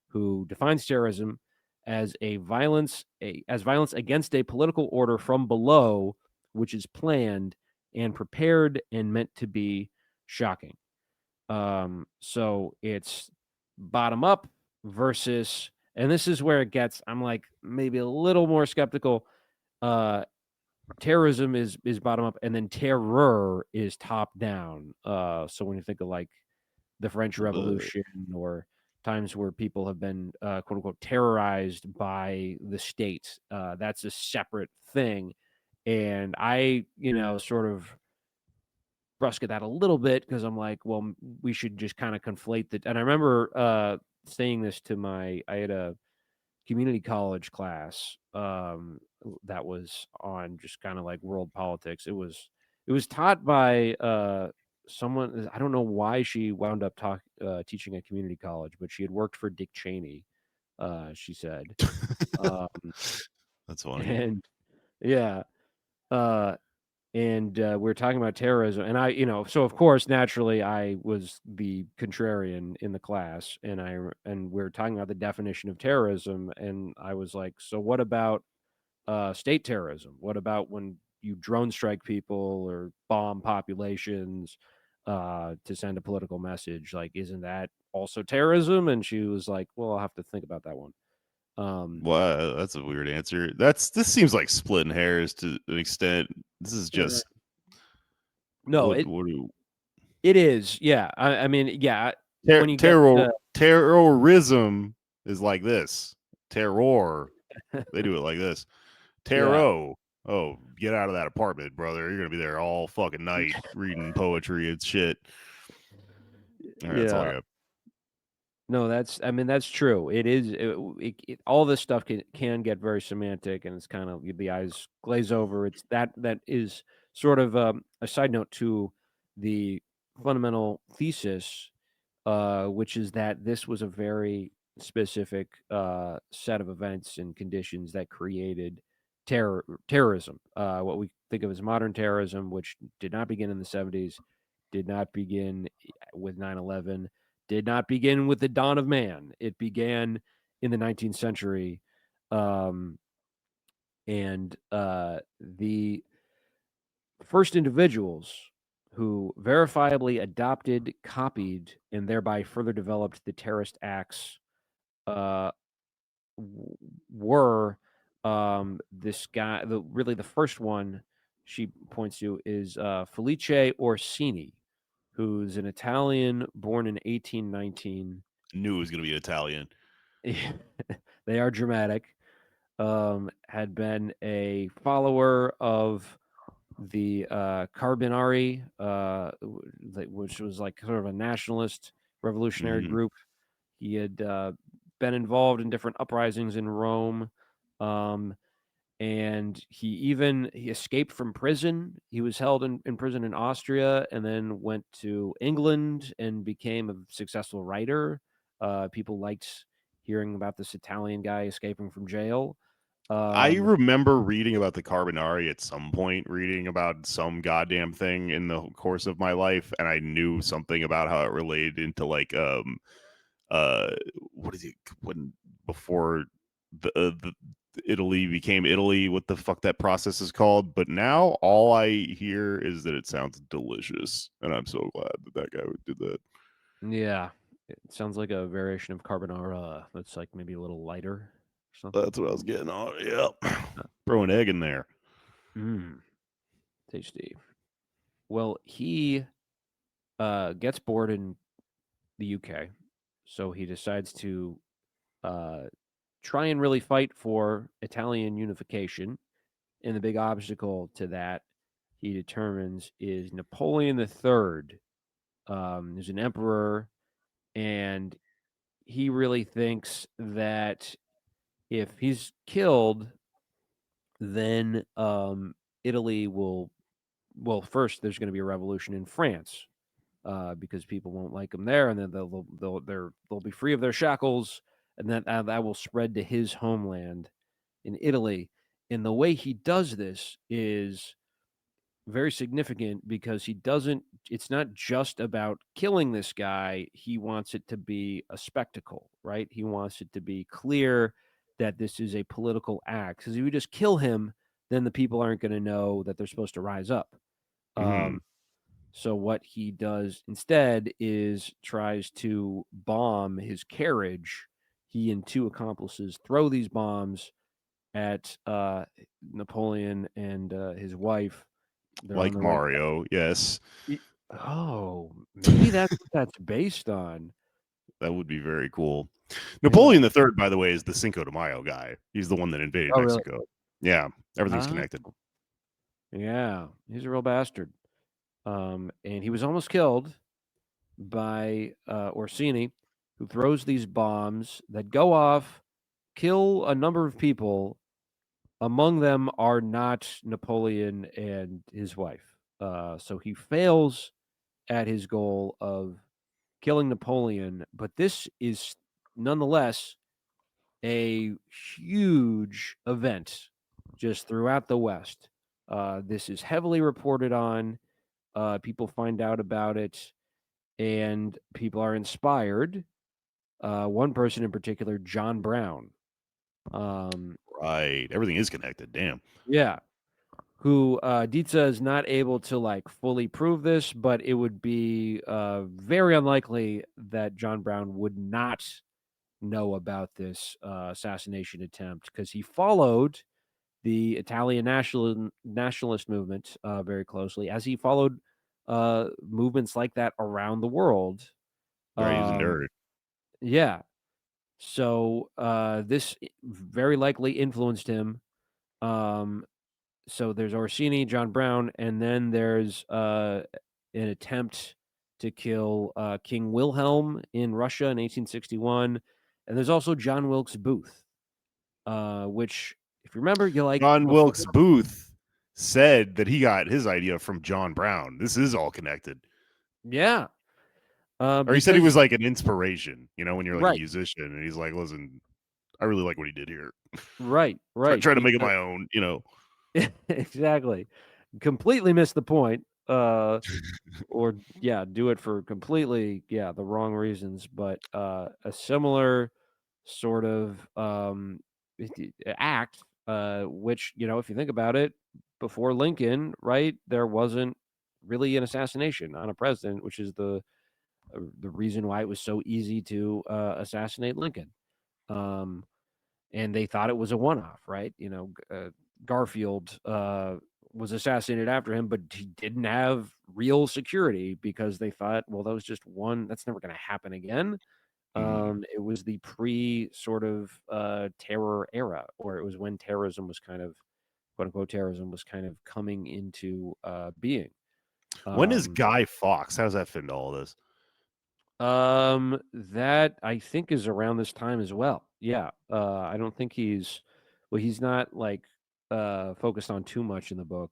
who defines terrorism as violence against a political order from below, which is planned and prepared and meant to be shocking. So it's bottom up versus, and this is where it gets, I'm like maybe a little more skeptical. Terrorism is bottom up, and then terror is top down. So when you think of like the French Revolution or times where people have been quote unquote terrorized by the state, that's a separate thing. And I, sort of brusque at that a little bit because I'm like, well, we should just kind of conflate that. And I remember saying this to I had a community college class that was on just kind of like world politics. It was taught by someone. I don't know why she wound up teaching at community college, but she had worked for Dick Cheney. She said, um, That's funny. and yeah. and we were talking about terrorism, and so of course, naturally, I was the contrarian in the class, and we are talking about the definition of terrorism, and I was like, so what about state terrorism? What about when you drone strike people or bomb populations to send a political message? Like, isn't that also terrorism? And she was like, well, I'll have to think about that one. Well, that's a weird answer. This seems like splitting hairs to an extent. This is just no, what it do it is. Yeah. I mean, yeah. When you get terrorism is like this. Terror, they do it like this. yeah. Tarot. Oh, get out of that apartment, brother. You're gonna be there all fucking night reading poetry and shit. All right, that's all I Yeah. got. No, that's true. It is all this stuff can get very semantic, and it's kind of the eyes glaze over. It's that is sort of a side note to the fundamental thesis, which is that this was a very specific set of events and conditions that created terrorism. What we think of as modern terrorism, which did not begin in the 70s, did not begin with 9/11, did not begin with the dawn of man. It began in the 19th century, um, and the first individuals who verifiably adopted, copied, and thereby further developed the terrorist acts uh, were this guy. The first one she points to is Felice Orsini, who's an Italian born in 1819. Knew it was gonna be Italian. They are dramatic. Had been a follower of the Carbonari, which was like sort of a nationalist revolutionary Mhm. group. He had been involved in different uprisings in Rome, um, and he escaped from prison. He was held in prison in Austria, and then went to England and became a successful writer. People liked hearing about this Italian guy escaping from jail. I remember reading about the Carbonari at some point, reading about some goddamn thing in the course of my life, and I knew something about how it related into like what is it when before the Italy became Italy, what the fuck that process is called. But now all I hear is that it sounds delicious, and I'm so glad that guy did that. Yeah, it sounds like a variation of carbonara that's like maybe a little lighter or something. That's what I was getting on. Yep. Throw an egg in there. Tasty. Well, he gets bored in the UK, so he decides to try and really fight for Italian unification. And the big obstacle to that, he determines, is Napoleon III. Who's an emperor, and he really thinks that if he's killed, then Italy will. Well, first there's going to be a revolution in France because people won't like him there, and then they'll be free of their shackles, and then that will spread to his homeland in Italy. And the way he does this is very significant because he doesn't. It's not just about killing this guy. He wants it to be a spectacle, right? He wants it to be clear that this is a political act. Because if you just kill him, then the people aren't going to know that they're supposed to rise up. Mm-hmm. So what he does instead is tries to bomb his carriage. He and two accomplices throw these bombs at Napoleon and his wife. They're on Like the right. Mario, yes. Oh, maybe that's what that's based on. That would be very cool. Yeah. Napoleon III, by the way, is the Cinco de Mayo guy. He's the one that invaded Oh, really? Mexico. Yeah, everything's Ah, connected. yeah, he's a real bastard. And he was almost killed by Orsini, who throws these bombs that go off, kill a number of people. Among them are not Napoleon and his wife. So he fails at his goal of killing Napoleon, but this is nonetheless a huge event just throughout the West. This is heavily reported on. People find out about it, and people are inspired. One person in particular, John Brown. Right. Everything is connected. Damn. Yeah. Who Dietze is not able to like fully prove this, but it would be very unlikely that John Brown would not know about this assassination attempt because he followed the Italian nationalist movement very closely, as he followed movements like that around the world. Right. He's a nerd. Yeah. So this very likely influenced him. So there's Orsini, John Brown, and then there's an attempt to kill King Wilhelm in Russia in 1861, and there's also John Wilkes Booth, which, if you remember, you like John before. Wilkes Booth said that he got his idea from John Brown. This is all connected. Yeah, Or he said he was like an inspiration, you know, when you're like a right, musician, and he's like, listen, I really like what he did here. right, Try to make it my own, you know. exactly. Completely missed the point. Or yeah, do it for completely the wrong reasons. But a similar sort of act, which if you think about it, before Lincoln, right, there wasn't really an assassination on a president, which is the reason why it was so easy to assassinate Lincoln. And they thought it was a one-off, right? Garfield was assassinated after him, but he didn't have real security because they thought, well, that was just one. That's never going to happen again. It was the sort of terror era, or it was when terrorism was kind of, quote unquote, terrorism was kind of coming into being. When is Guy Fawkes? How does that fit into all this? That I think is around this time as well. Yeah. I don't think he's not like focused on too much in the book,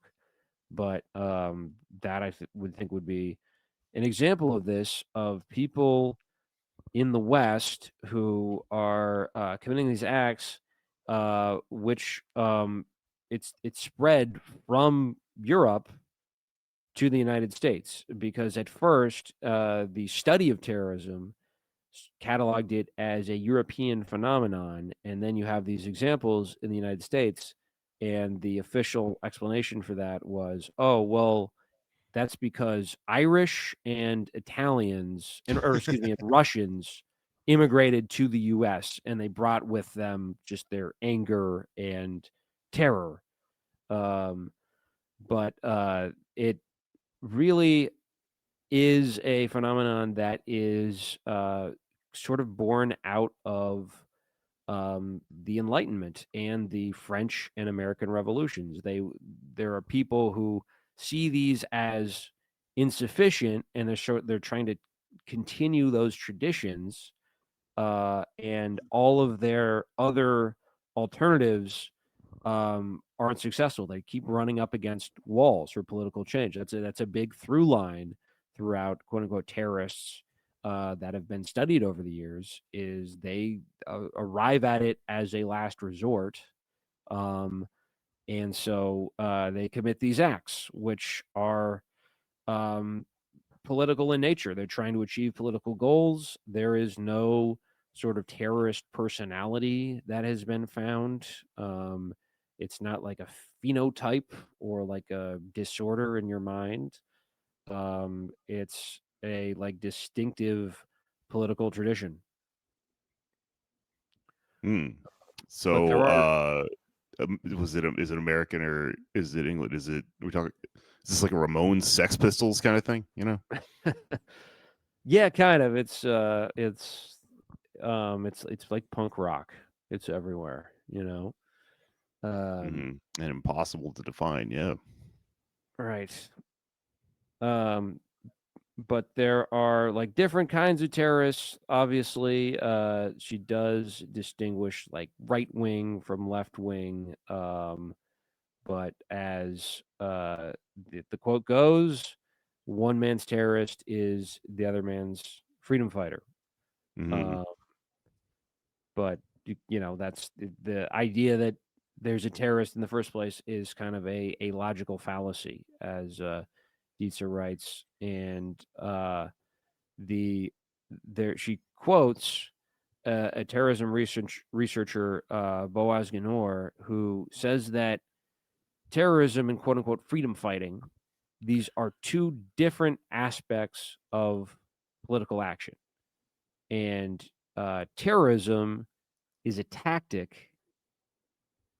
but that I would think would be an example of this, of people in the West who are committing these acts, which it's spread from Europe to the United States, because at first the study of terrorism cataloged it as a European phenomenon, and then you have these examples in the United States, and the official explanation for that was, oh, well, that's because Irish and Italians, or excuse me, and Russians immigrated to the U.S. and they brought with them just their anger and terror. But it really is a phenomenon that is sort of born out of the Enlightenment and the French and American revolutions. There are people who see these as insufficient, and they're trying to continue those traditions, and all of their other alternatives aren't successful. They keep running up against walls for political change. That's a big through line throughout, quote unquote, terrorists that have been studied over the years, is they arrive at it as a last resort. And so they commit these acts, which are political in nature. They're trying to achieve political goals. There is no sort of terrorist personality that has been found. It's not like a phenotype or like a disorder in your mind. It's a like distinctive political tradition. But there are is it American or is it England? Is this like a Ramones Sex Pistols kind of thing, you know? yeah, kind of. It's like punk rock. It's everywhere, And impossible to define, yeah. Right. But there are like different kinds of terrorists. Obviously, she does distinguish like right wing from left wing. But as the quote goes, one man's terrorist is the other man's freedom fighter. But that's the idea that there's a terrorist in the first place is kind of a logical fallacy, as Dietze writes, and the there she quotes a terrorism researcher, Boaz Ganor, who says that terrorism and quote unquote freedom fighting, these are two different aspects of political action. And terrorism is a tactic,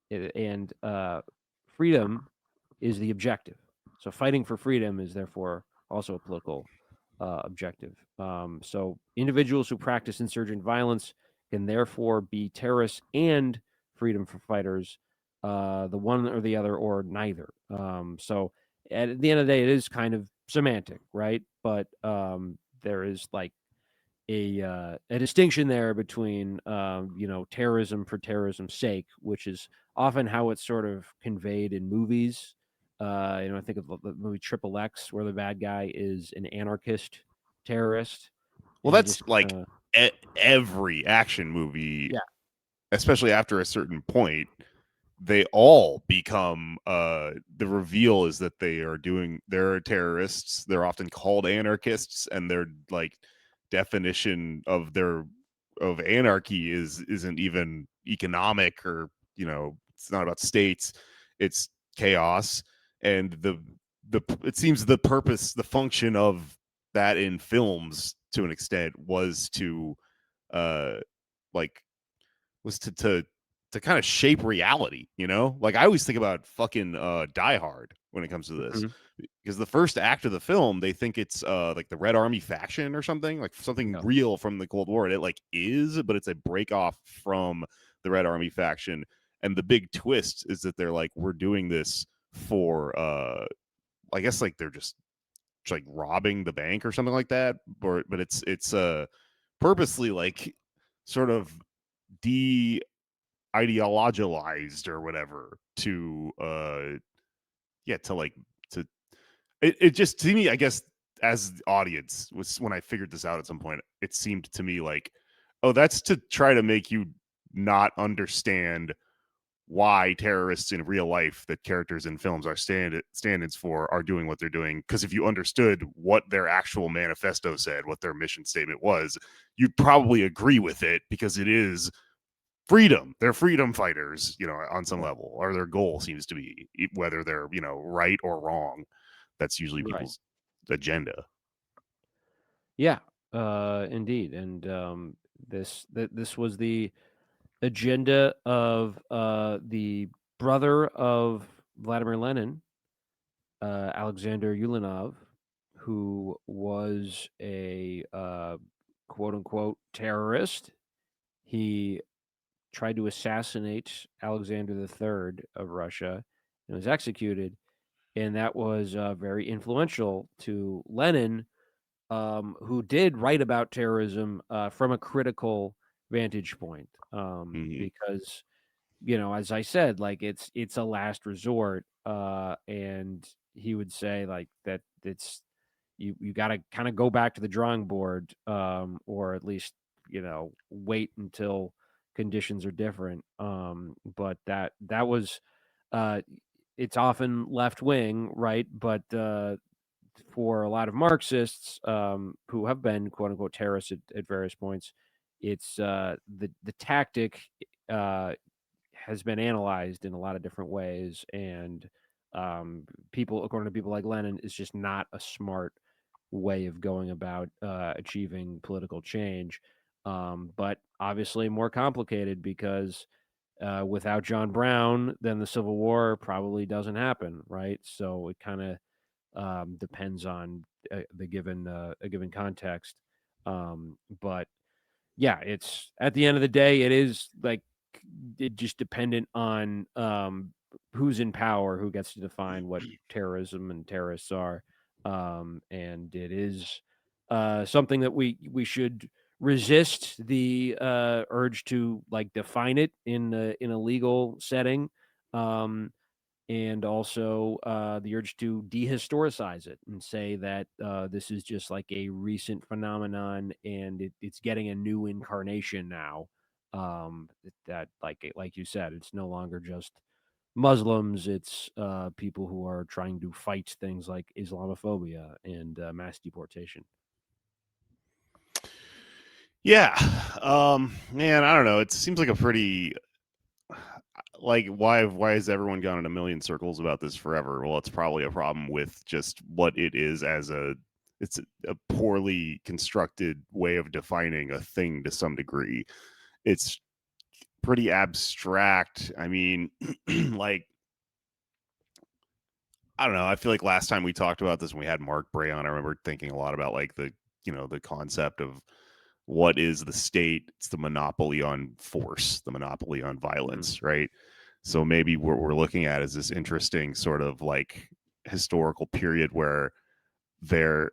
and freedom is the objective. So fighting for freedom is therefore also a political objective. So individuals who practice insurgent violence can therefore be terrorists and freedom for fighters, the one or the other or neither. So at the end of the day, it is kind of semantic, right? But there is like a distinction there between terrorism for terrorism's sake, which is often how it's sort of conveyed in movies. I think of the movie Triple X, where the bad guy is an anarchist terrorist. Well, And he that's just like every action movie, yeah, especially after a certain point. They all become the reveal is that they're terrorists. They're often called anarchists, and their like definition of anarchy isn't even economic, or it's not about states. It's chaos. And it seems the function of that in films to an extent was to uh like was to kind of shape reality, like I always think about fucking Die Hard when it comes to this, mhm, because the first act of the film, they think it's like the Red Army faction or something, like something yeah, real from the Cold War, and it like is, but it's a break off from the Red Army faction. And the big twist is that they're like, we're doing this for I guess like they're just like robbing the bank or something like that, but it's purposely like sort of de ideologized or whatever to yeah to like to it just, to me, I guess, as the audience, was when I figured this out at some point, it seemed to me like, oh, that's to try to make you not understand why terrorists in real life that characters in films are stand-ins for are doing what they're doing. Because if you understood what their actual manifesto said, what their mission statement was, you'd probably agree with it, because it is freedom. They're freedom fighters, on some level, or their goal seems to be, whether they're, right or wrong. That's usually right. people's agenda. Yeah, indeed. And this was the agenda of the brother of Vladimir Lenin, Alexander Yulinov, who was a quote unquote terrorist. He tried to assassinate Alexander III of Russia and was executed. And that was very influential to Lenin, who did write about terrorism from a critical vantage point, Hmm. because as I said, like it's a last resort, and he would say like that it's you got to kind of go back to the drawing board, or at least wait until conditions are different. But that was uh, it's often left wing, right? But for a lot of Marxists, who have been quote unquote terrorists at various points, it's the tactic uh, has been analyzed in a lot of different ways, and people, according to people like Lenin, is just not a smart way of going about achieving political change. But obviously more complicated, because without John Brown, then the Civil War probably doesn't happen, right? So it kind of depends on the given a given context. But yeah, it's at the end of the day, it is like it just dependent on who's in power, who gets to define what terrorism and terrorists are, and it is something that we should resist the urge to like define it in a legal setting. Um, and also the urge to dehistoricize it and say that this is just like a recent phenomenon, and it's getting a new incarnation now. That like you said, it's no longer just Muslims, it's people who are trying to fight things like Islamophobia and mass deportation. Yeah. Man, I don't know. It seems like a pretty like why has everyone gone in a million circles about this forever? Well, it's probably a problem with just what it is as it's a poorly constructed way of defining a thing to some degree. It's pretty abstract. I mean, like I don't know. I feel like last time we talked about this when we had Mark Bray on, I remember thinking a lot about like the concept of what is the state. It's the monopoly on force, the monopoly on violence, right? So maybe what we're looking at is this interesting sort of like historical period where there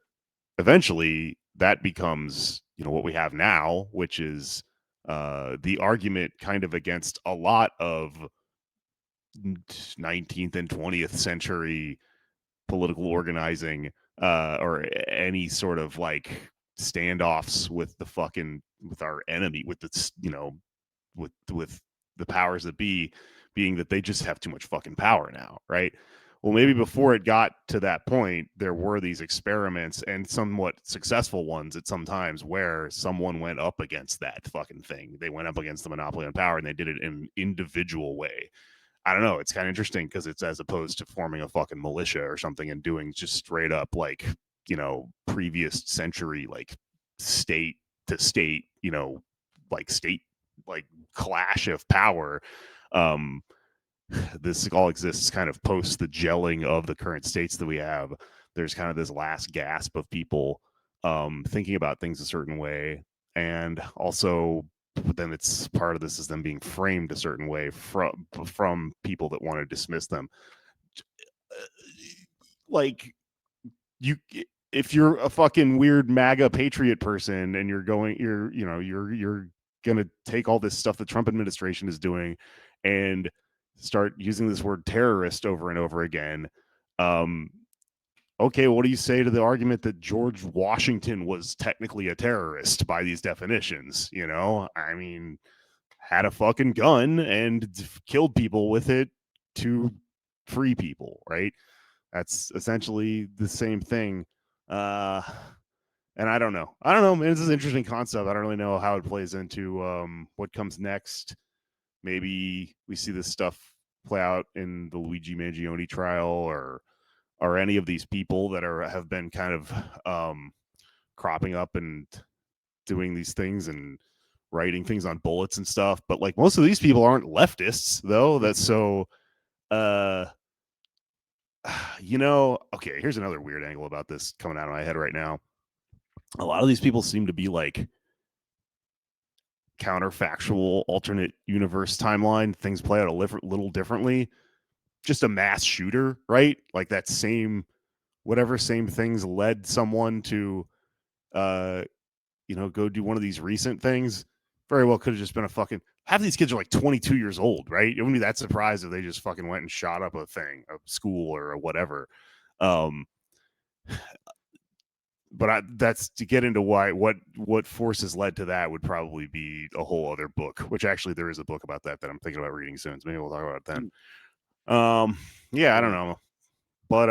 eventually that becomes what we have now, which is the argument kind of against a lot of 19th and 20th century political organizing or any sort of like standoffs with with our enemy, with the with the powers that be, being that they just have too much fucking power now, right? Well, maybe before it got to that point, there were these experiments and somewhat successful ones at some times where someone went up against that fucking thing. They went up against the monopoly on power and they did it in an individual way. I don't know. It's kind of interesting because it's as opposed to forming a fucking militia or something and doing just straight up like, previous century, like state to state, like state, like clash of power. Um, this all exists kind of post the gelling of the current states that we have. There's kind of this last gasp of people thinking about things a certain way. And also, but then it's part of this is them being framed a certain way from people that want to dismiss them. Like you, if you're a fucking weird MAGA patriot person and you're gonna take all this stuff the Trump administration is doing and start using this word terrorist over and over again. Okay, what do you say to the argument that George Washington was technically a terrorist by these definitions? I mean, had a fucking gun and killed people with it to free people, right? That's essentially the same thing. And I don't know. Man, this is an interesting concept. I don't really know how it plays into what comes next. Maybe we see this stuff play out in the Luigi Mangione trial, or any of these people that have been kind of cropping up and doing these things and writing things on bullets and stuff. But like most of these people aren't leftists, though. That's so. Uh, okay. Here's another weird angle about this coming out of my head right now. A lot of these people seem to be like counterfactual, alternate universe timeline. Things play out a little differently. Just a mass shooter, right? Like that same things led someone to go do one of these recent things. Very well could have just been a fucking half of these kids are like 22 years old, right? It wouldn't be that surprised if they just fucking went and shot up a school or whatever. But that's to get into what forces led to that would probably be a whole other book, which actually there is a book about that I'm thinking about reading soon. So maybe we'll talk about it then. Yeah, I don't know. But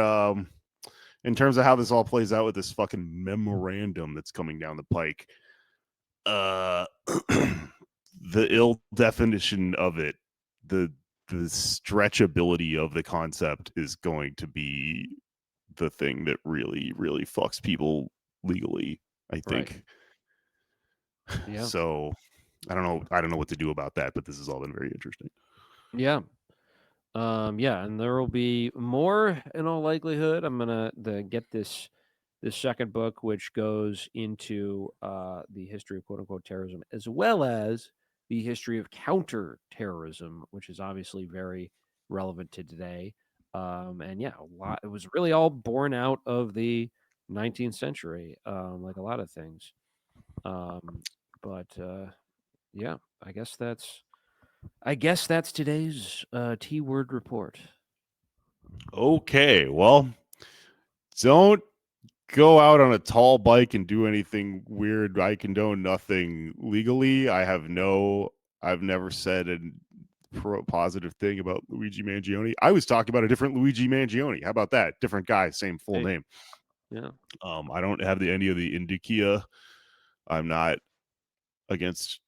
in terms of how this all plays out with this fucking memorandum that's coming down the pike, the ill definition of it, the stretchability of the concept is going to be the thing that really, really fucks people legally, I think. Right. Yeah. So I don't know what to do about that, but this has all been very interesting. Yeah. Yeah, and there will be more in all likelihood. I'm gonna get this second book, which goes into the history of quote unquote terrorism, as well as the history of counter-terrorism, which is obviously very relevant to today. And yeah, it was really all born out of the 19th century, like a lot of things. But yeah, I guess that's today's T-word report. Okay, well, don't go out on a tall bike and do anything weird. I condone nothing legally. I've never said and positive thing about Luigi Mangione. I was talking about a different Luigi Mangione. How about that? Different guy, same full name. Yeah. I don't have any of the indicia. I'm not against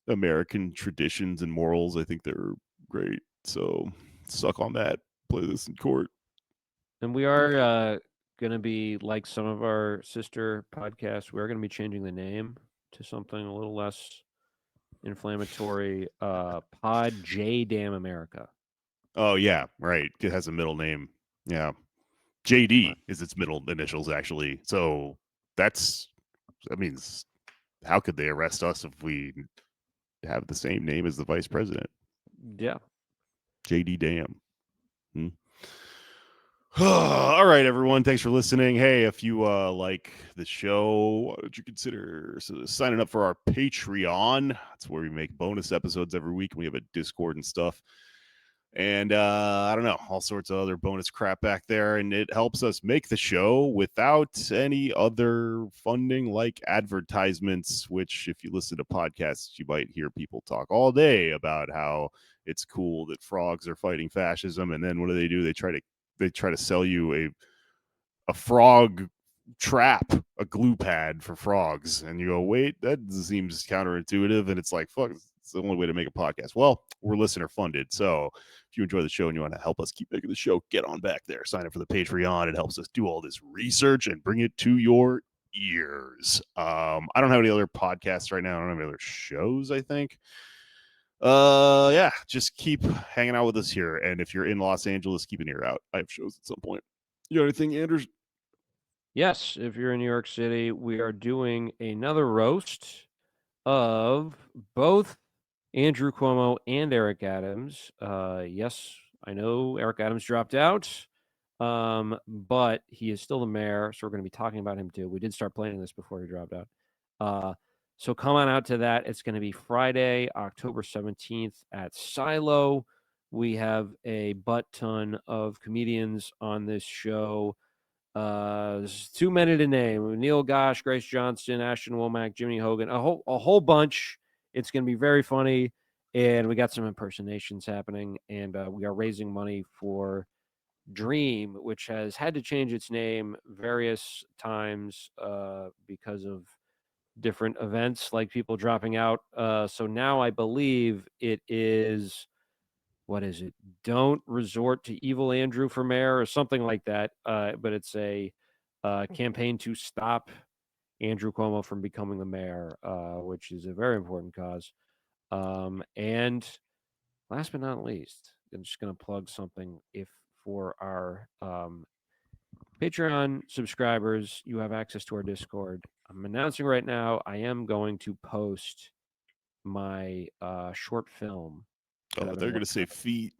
American traditions and morals. I think they're great. So suck on that. Play this in court. And we are going to be, like some of our sister podcasts, we're going to be changing the name to something a little less inflammatory. Pod J Damn America. Oh yeah, right. It has a middle name. Yeah. JD is its middle initials actually. So that means how could they arrest us if we have the same name as the vice president? Yeah. JD Damn. All right, everyone. Thanks for listening. Hey, if you like the show, why don't you consider signing up for our Patreon? That's where we make bonus episodes every week. We have a Discord and stuff. And I don't know, all sorts of other bonus crap back there. And it helps us make the show without any other funding like advertisements, which if you listen to podcasts, you might hear people talk all day about how it's cool that frogs are fighting fascism. And then what do? They try to sell you a frog trap, a glue pad for frogs. And you go, wait, that seems counterintuitive. And it's like, fuck, it's the only way to make a podcast. Well, we're listener funded. So if you enjoy the show and you want to help us keep making the show, get on back there. Sign up for the Patreon. It helps us do all this research and bring it to your ears. I don't have any other podcasts right now. I don't have any other shows, I think. Yeah, just keep hanging out with us here. And if you're in Los Angeles, keep an ear out. I have shows at some point. You got anything, Anders? Yes, if you're in New York City, we are doing another roast of both Andrew Cuomo and Eric Adams. Yes, I know Eric Adams dropped out, but he is still the mayor, so we're going to be talking about him too. We did start planning this before he dropped out. So come on out to that. It's going to be Friday, October 17th at Silo. We have a butt ton of comedians on this show. There's too many to name. Neil Gosh, Grace Johnston, Ashton Womack, Jimmy Hogan, a whole bunch. It's going to be very funny. And we got some impersonations happening. And we are raising money for Dream, which has had to change its name various times because of different events, like people dropping out. So now I believe it is, what is it? Don't resort to evil Andrew for mayor or something like that. But it's a campaign to stop Andrew Cuomo from becoming the mayor, which is a very important cause. And last but not least, I'm just going to plug something. If for our Patreon subscribers, you have access to our Discord. I'm announcing right now, I am going to post my short film. Oh, they're going to say feet.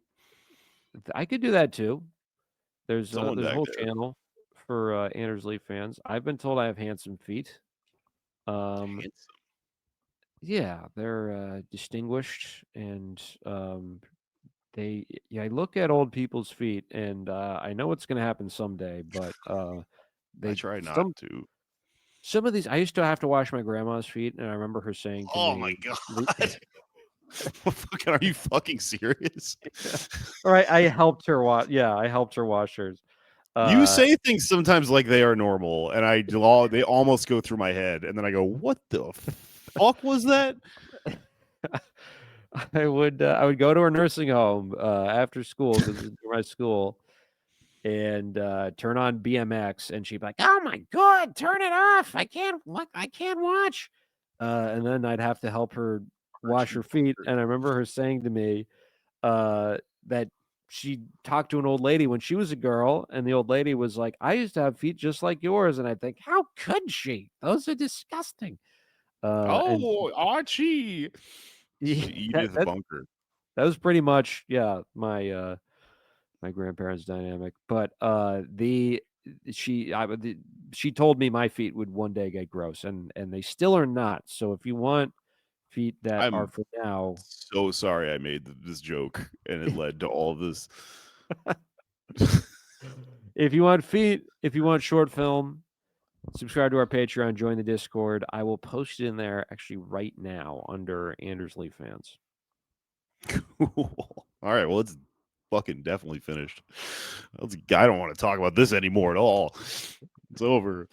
I could do that too. There's a whole there. channel for Anders Lee fans. I've been told I have handsome feet. Handsome. Yeah, they're distinguished, and I look at old people's feet, and I know it's going to happen someday, but I try not to. Some of these, I used to have to wash my grandma's feet, and I remember her saying to me, "Oh my god, are you fucking serious?" All right, I helped her wash. Yeah, I helped her wash hers. You say things sometimes like they are normal, and they almost go through my head, and then I go, "What the fuck was that?" I would go to her nursing home after school, because it's my school, and turn on BMX, and she'd be like, "Oh my god, turn it off! I can't watch." And then I'd have to help her wash her feet, and I remember her saying to me that she talked to an old lady when she was a girl, and the old lady was like, "I used to have feet just like yours," and I think, how could she? Those are disgusting. And Archie. yeah, Edith Bunker. that was pretty much, yeah, my my grandparents' dynamic. But she told me my feet would one day get gross, and they still are not. So if you want feet that are I'm for now, so sorry I made this joke, and it led to all of this. if you want short film, subscribe to our Patreon, join the Discord. I will post it in there actually right now under Anders Lee fans. Cool. All right, well, it's fucking definitely finished. I don't want to talk about this anymore at all. It's over.